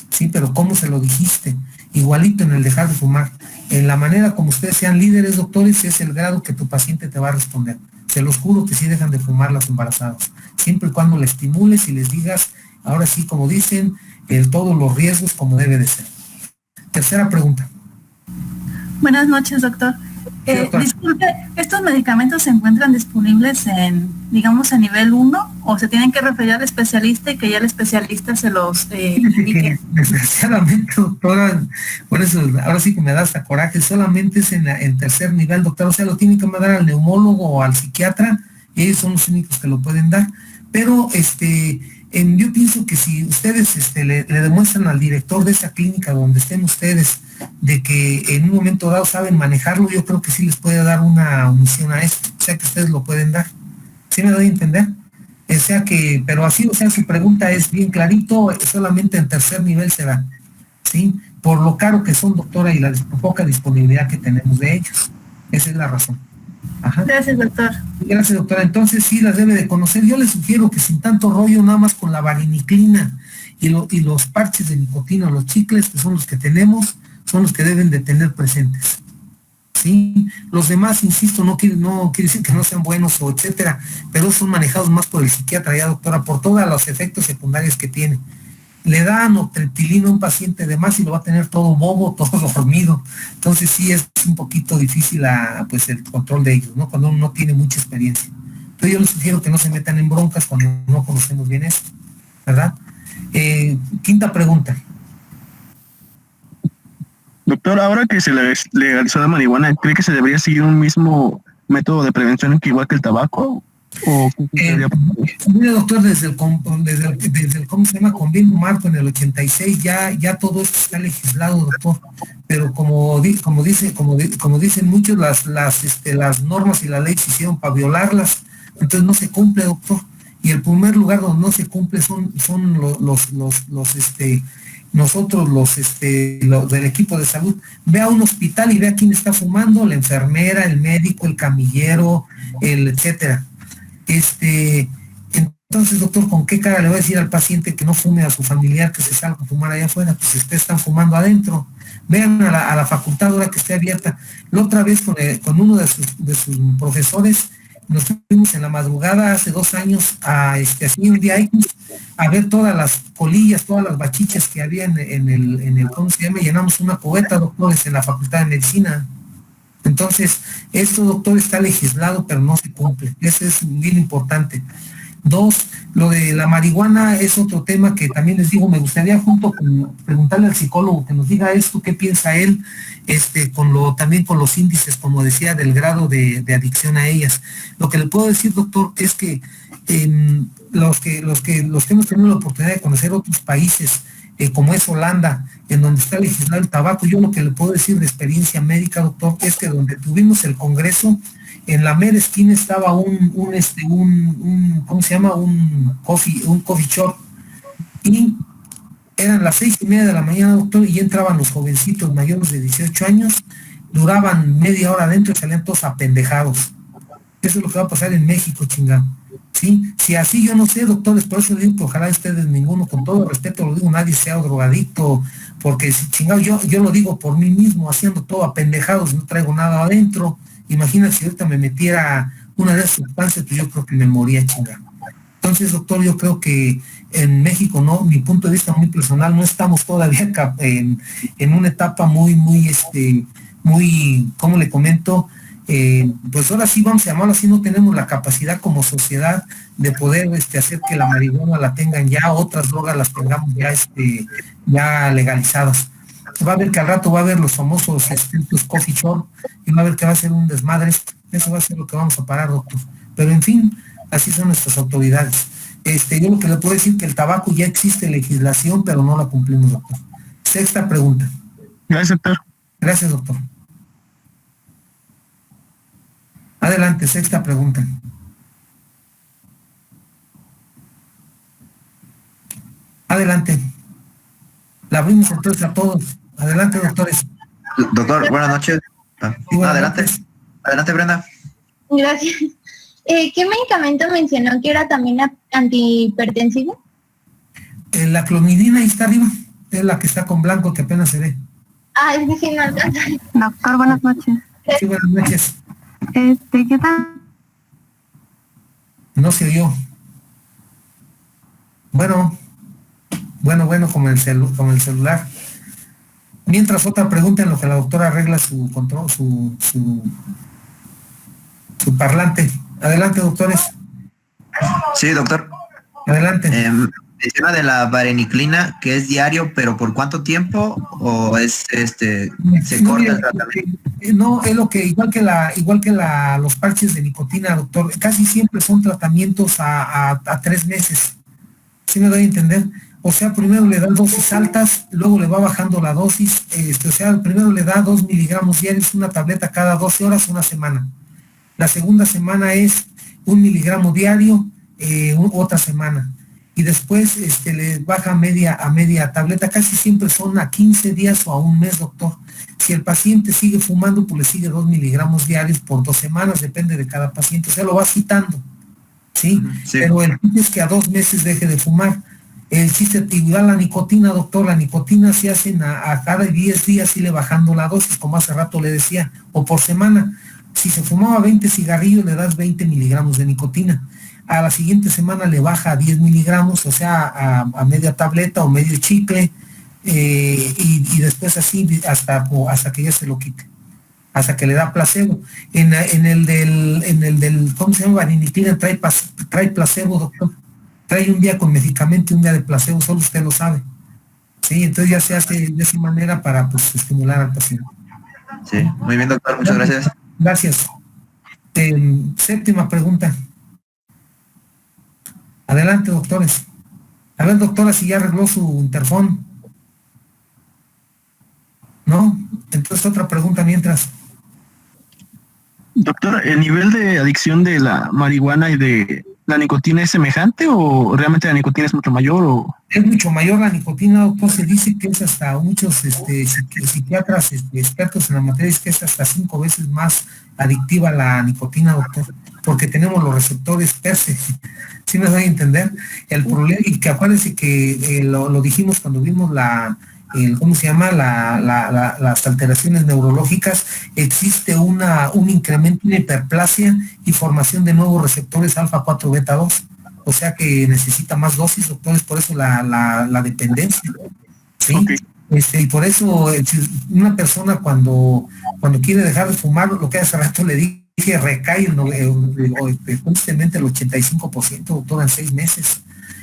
S1: Sí, pero ¿cómo se lo dijiste? Igualito en el dejar de fumar. En la manera como ustedes sean líderes, doctores, es el grado que tu paciente te va a responder. Se los juro que sí dejan de fumar las embarazadas. Siempre y cuando le estimules y les digas, ahora sí, como dicen, todos los riesgos como debe de ser. Tercera pregunta.
S4: Buenas noches, doctor. Disculpe, ¿estos medicamentos se encuentran disponibles digamos, a nivel 1 o se tienen que referir al especialista y que ya el especialista se los indique?
S1: Desgraciadamente, doctora, por eso ahora sí que me da hasta coraje, solamente es en tercer nivel, doctor, o sea, lo tienen que mandar al neumólogo o al psiquiatra, y ellos son los únicos que lo pueden dar, pero yo pienso que si ustedes le demuestran al director de esa clínica donde estén ustedes de que en un momento dado saben manejarlo, yo creo que sí les puede dar una omisión a esto, o sea que ustedes lo pueden dar. ¿Sí me doy a entender? O sea que, pero así, o sea, su pregunta es bien clarito, solamente en tercer nivel se da, ¿sí? Por lo caro que son, doctora, y la poca disponibilidad que tenemos de ellos. Esa es la razón. Ajá.
S4: Gracias, doctor.
S1: Gracias, doctora. Entonces sí las debe de conocer. Yo les sugiero que sin tanto rollo, nada más con la variniclina y los parches de nicotina, los chicles, que son los que tenemos, son los que deben de tener presentes. ¿Sí? Los demás, insisto, no quiere decir que no sean buenos o etcétera, pero son manejados más por el psiquiatra, ya, doctora, por todos los efectos secundarios que tiene. Le dan nortriptilina a un paciente de más y lo va a tener todo bobo, todo dormido. Entonces sí es un poquito difícil pues el control de ellos, ¿no? Cuando uno no tiene mucha experiencia. Entonces yo les sugiero que no se metan en broncas cuando no conocemos bien esto, ¿verdad? Quinta pregunta.
S2: Doctor, ahora que se legalizó la marihuana, ¿cree que se debería seguir un mismo método de prevención que igual que el tabaco?
S1: Mire, doctor, desde el ¿cómo se llama? Convenio Marco en el 86 ya todo esto está legislado, doctor, pero como dicen muchos, las normas y la ley se hicieron para violarlas, entonces no se cumple, doctor, y el primer lugar donde no se cumple son nosotros los del equipo de salud. Ve a un hospital y ve a quién está fumando, la enfermera, el médico, el camillero, etcétera. Entonces, doctor, ¿con qué cara le va a decir al paciente que no fume a su familiar que se salga a fumar allá afuera? Pues si ustedes están fumando adentro. Vean a la facultad ahora que esté abierta. La otra vez con uno de sus profesores nos fuimos en la madrugada hace 2 años así un día a ver todas las colillas, todas las bachichas que había en el ¿cómo se llama? Llenamos una cubeta, doctores, en la Facultad de Medicina. Entonces, esto, doctor, está legislado, pero no se cumple. Eso es bien importante. 2, lo de la marihuana es otro tema que también les digo, me gustaría junto con preguntarle al psicólogo que nos diga esto, qué piensa él, también con los índices, como decía, del grado de adicción a ellas. Lo que le puedo decir, doctor, es que los que hemos tenido la oportunidad de conocer otros países, como es Holanda, en donde está legislado el tabaco, yo lo que le puedo decir de experiencia médica, doctor, es que donde tuvimos el congreso, en la mera esquina estaba ¿cómo se llama? Un coffee shop, y eran las 6:30 de la mañana, doctor, y entraban los jovencitos mayores de 18 años, duraban media hora adentro y salían todos apendejados. Eso es lo que va a pasar en México, chingado. ¿Sí? Si así yo no sé, doctores, por eso digo que ojalá ustedes ninguno, con todo respeto lo digo, nadie sea drogadicto, porque si chingado, yo lo digo por mí mismo, haciendo todo apendejados, no traigo nada adentro. Imagina si ahorita me metiera una de esas sustancias, pues yo creo que me moría, chingado. Entonces, doctor, yo creo que en México, no, mi punto de vista muy personal, no estamos todavía en una etapa muy, ¿cómo le comento? Pues ahora sí, vamos a llamarlo así, no tenemos la capacidad como sociedad de poder hacer que la marihuana la tengan ya, otras drogas las tengamos ya legalizadas. Va a ver que al rato va a haber los famosos coffee shop y va a ver que va a ser un desmadre. Eso va a ser lo que vamos a parar, doctor. Pero en fin, así son nuestras autoridades. Yo lo que le puedo decir que el tabaco ya existe legislación, pero no la cumplimos, doctor. 6ª pregunta.
S2: Gracias, doctor.
S1: Gracias, doctor. Adelante, 6ª pregunta. Adelante. La abrimos entonces a todos. Adelante, doctores.
S5: Doctor, buenas noches.
S1: Sí, buenas
S5: adelante.
S1: noches.
S5: Adelante, Brenda.
S6: Gracias. ¿Qué medicamento mencionó que era también antihipertensivo?
S1: La clomidina ahí está arriba. Es la que está con blanco que apenas se ve.
S6: Ah, es que sí, no alcanza.
S4: Doctor, buenas noches.
S1: Sí, buenas noches.
S4: ¿Qué tal?
S1: No se oyó. Bueno, como el celular. Mientras, otra pregunta en lo que la doctora arregla su control, su parlante. Adelante, doctores.
S5: Sí, doctor.
S1: Adelante.
S5: Menciona de la vareniclina, que es diario, pero ¿por cuánto tiempo? ¿O es se corta el tratamiento?
S1: No, es lo que, igual que los parches de nicotina, doctor, casi siempre son tratamientos a 3 meses. ¿Sí me doy a entender? O sea, primero le dan dosis altas, luego le va bajando la dosis, o sea, primero le da 2 miligramos diarios, una tableta cada 12 horas, una semana. La segunda semana es 1 miligramo diario, otra semana. Y después le baja a media tableta, casi siempre son a 15 días o a 1 mes, doctor. Si el paciente sigue fumando, pues le sigue 2 miligramos diarios por 2 semanas, depende de cada paciente, o sea, lo va citando, ¿sí?
S5: Sí.
S1: Pero el chiste es que a 2 meses deje de fumar. El chiste, igual la nicotina, doctor, la nicotina se hacen a cada 10 días irle bajando la dosis, como hace rato le decía, o por semana. Si se fumaba 20 cigarrillos, le das 20 miligramos de nicotina. A la siguiente semana le baja a 10 miligramos, o sea, a media tableta o medio chicle, y después así hasta que ya se lo quite, hasta que le da placebo. En el del ¿cómo se llama? Vareniclina trae placebo, doctor. Trae un día con medicamento y un día de placebo, solo usted lo sabe. Sí, entonces ya se hace de esa manera para pues estimular al paciente.
S5: Sí, muy bien, doctor, muchas gracias.
S1: Gracias. 7ª pregunta. Adelante, doctores. A ver, doctora, si ya arregló su interfón. ¿No? Entonces otra pregunta mientras.
S2: Doctor, ¿el nivel de adicción de la marihuana y de la nicotina es semejante o realmente la nicotina es mucho mayor? O
S1: Es mucho mayor la nicotina, doctor. Se dice que es hasta muchos psiquiatras expertos en la materia, es que es hasta 5 veces más adictiva la nicotina, doctor. porque tenemos los receptores per se. ¿Sí me doy a entender? El problema, y que acuérdense que lo dijimos cuando vimos ¿cómo se llama? Las alteraciones neurológicas, existe un incremento, una hiperplasia y formación de nuevos receptores alfa 4 beta 2. O sea que necesita más dosis, doctores, por eso la dependencia. ¿Sí? Okay. Y por eso una persona cuando quiere dejar de fumar, lo que hace rato le dije, recae constantemente el 85%, doctor, en 6 meses.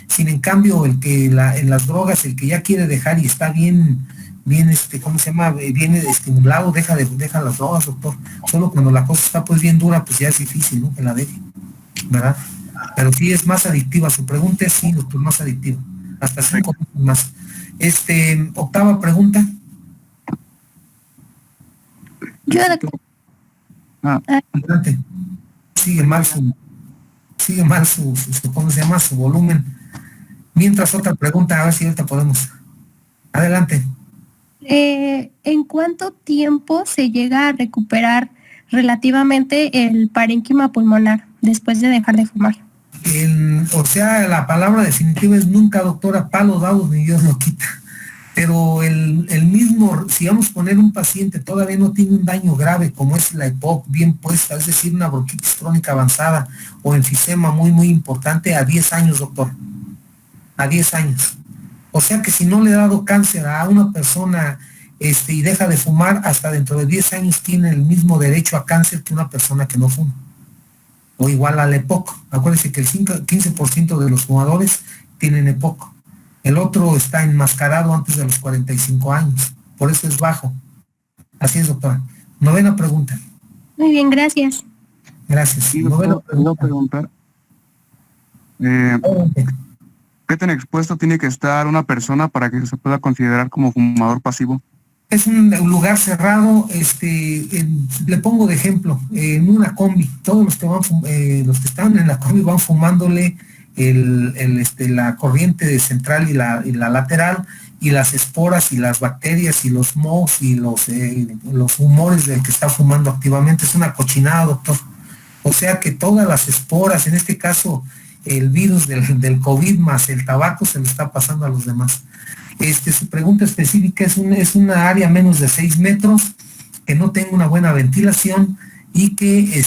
S1: Sin en cambio, en las drogas, el que ya quiere dejar y está bien, ¿cómo se llama? Bien estimulado, deja las drogas, doctor. Solo cuando la cosa está pues bien dura, pues ya es difícil, ¿no? Que la deje, ¿verdad? Pero sí es más adictiva. Su pregunta es sí, doctor, más adictiva. Hasta 5 más. Octava pregunta.
S7: Yo, doctor.
S1: Adelante. Sigue mal su ¿cómo se llama? Su volumen. Mientras otra pregunta, a ver si ahorita podemos. Adelante.
S7: ¿En cuánto tiempo se llega a recuperar relativamente el parénquima pulmonar después de dejar de fumar?
S1: O sea, la palabra definitiva es nunca, doctora, palos dados ni Dios lo quita. Pero el mismo, si vamos a poner un paciente todavía no tiene un daño grave como es la EPOC bien puesta, es decir, una bronquitis crónica avanzada o enfisema muy, muy importante, a 10 años, doctor. A 10 años. O sea que si no le ha dado cáncer a una persona y deja de fumar, hasta dentro de 10 años tiene el mismo derecho a cáncer que una persona que no fuma. O igual a la EPOC. Acuérdense que el 15% de los fumadores tienen EPOC. El otro está enmascarado antes de los 45 años. Por eso es bajo. Así es, doctora. 9ª pregunta.
S7: Muy bien, gracias.
S1: Gracias.
S8: Sí, doctor, ¿puedo preguntar? ¿Qué tan expuesto tiene que estar una persona para que se pueda considerar como fumador pasivo?
S1: Es un lugar cerrado, le pongo de ejemplo, en una combi, todos los que están en la combi van fumándole la corriente central y la lateral, y las esporas y las bacterias y los mohos y los humores del que está fumando activamente. Es una cochinada, doctor. O sea que todas las esporas, en este caso el virus del COVID más el tabaco, se le está pasando a los demás. Su pregunta específica es una área menos de 6 metros, que no tenga una buena ventilación y que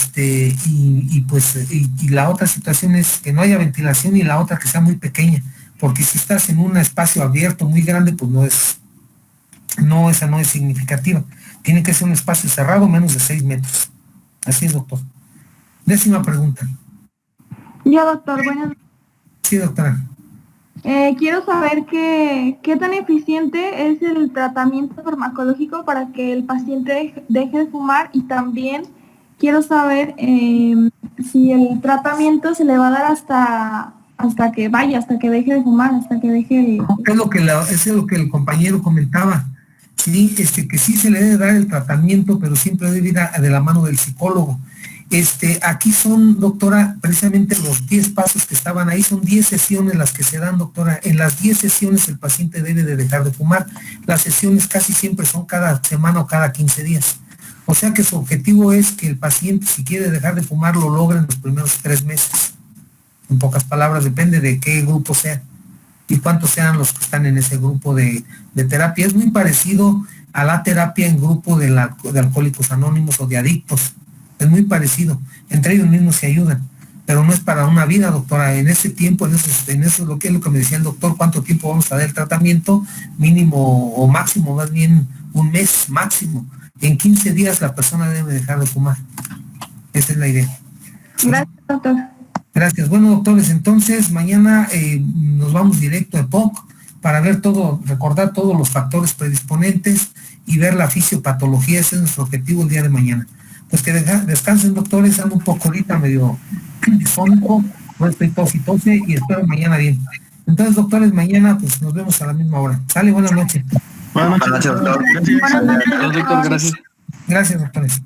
S1: y la otra situación es que no haya ventilación, y la otra que sea muy pequeña, porque si estás en un espacio abierto muy grande, pues esa no es significativa. Tiene que ser un espacio cerrado menos de 6 metros. Así es, doctor. 10ª pregunta.
S9: Yo, doctor, buenas.
S1: Sí, doctora.
S9: Quiero saber qué tan eficiente es el tratamiento farmacológico para que el paciente deje de fumar, y también quiero saber si el tratamiento se le va a dar hasta que deje de fumar, hasta que deje...
S1: Es lo que el compañero comentaba. Sí, que sí se le debe dar el tratamiento, pero siempre debe ir de la mano del psicólogo. Aquí son, doctora, precisamente los 10 pasos que estaban ahí, son 10 sesiones las que se dan, doctora. En las 10 sesiones el paciente debe de dejar de fumar. Las sesiones casi siempre son cada semana o cada 15 días. O sea que su objetivo es que el paciente, si quiere dejar de fumar, lo logre en los primeros 3 meses. En pocas palabras, depende de qué grupo sea y cuántos sean los que están en ese grupo de terapia. Es muy parecido a la terapia en grupo de alcohólicos anónimos o de adictos. Es muy parecido, entre ellos mismos se ayudan, pero no es para una vida, doctora. En ese tiempo, en eso es lo que me decía el doctor, cuánto tiempo vamos a dar el tratamiento, mínimo o máximo, más bien un mes máximo. En 15 días la persona debe dejar de fumar. Esa es la idea.
S9: Gracias, doctor.
S1: Gracias. Bueno, doctores, entonces mañana nos vamos directo a EPOC para ver todo, recordar todos los factores predisponentes y ver la fisiopatología. Ese es nuestro objetivo el día de mañana. Pues que descansen, doctores. Ando un poco ahorita medio disfónico, no estoy tose y espero mañana bien. Entonces, doctores, mañana pues nos vemos a la misma hora. Sale, buenas noches.
S5: Buenas noches, doctor.
S8: Gracias, doctor. Gracias.
S1: Gracias, doctores.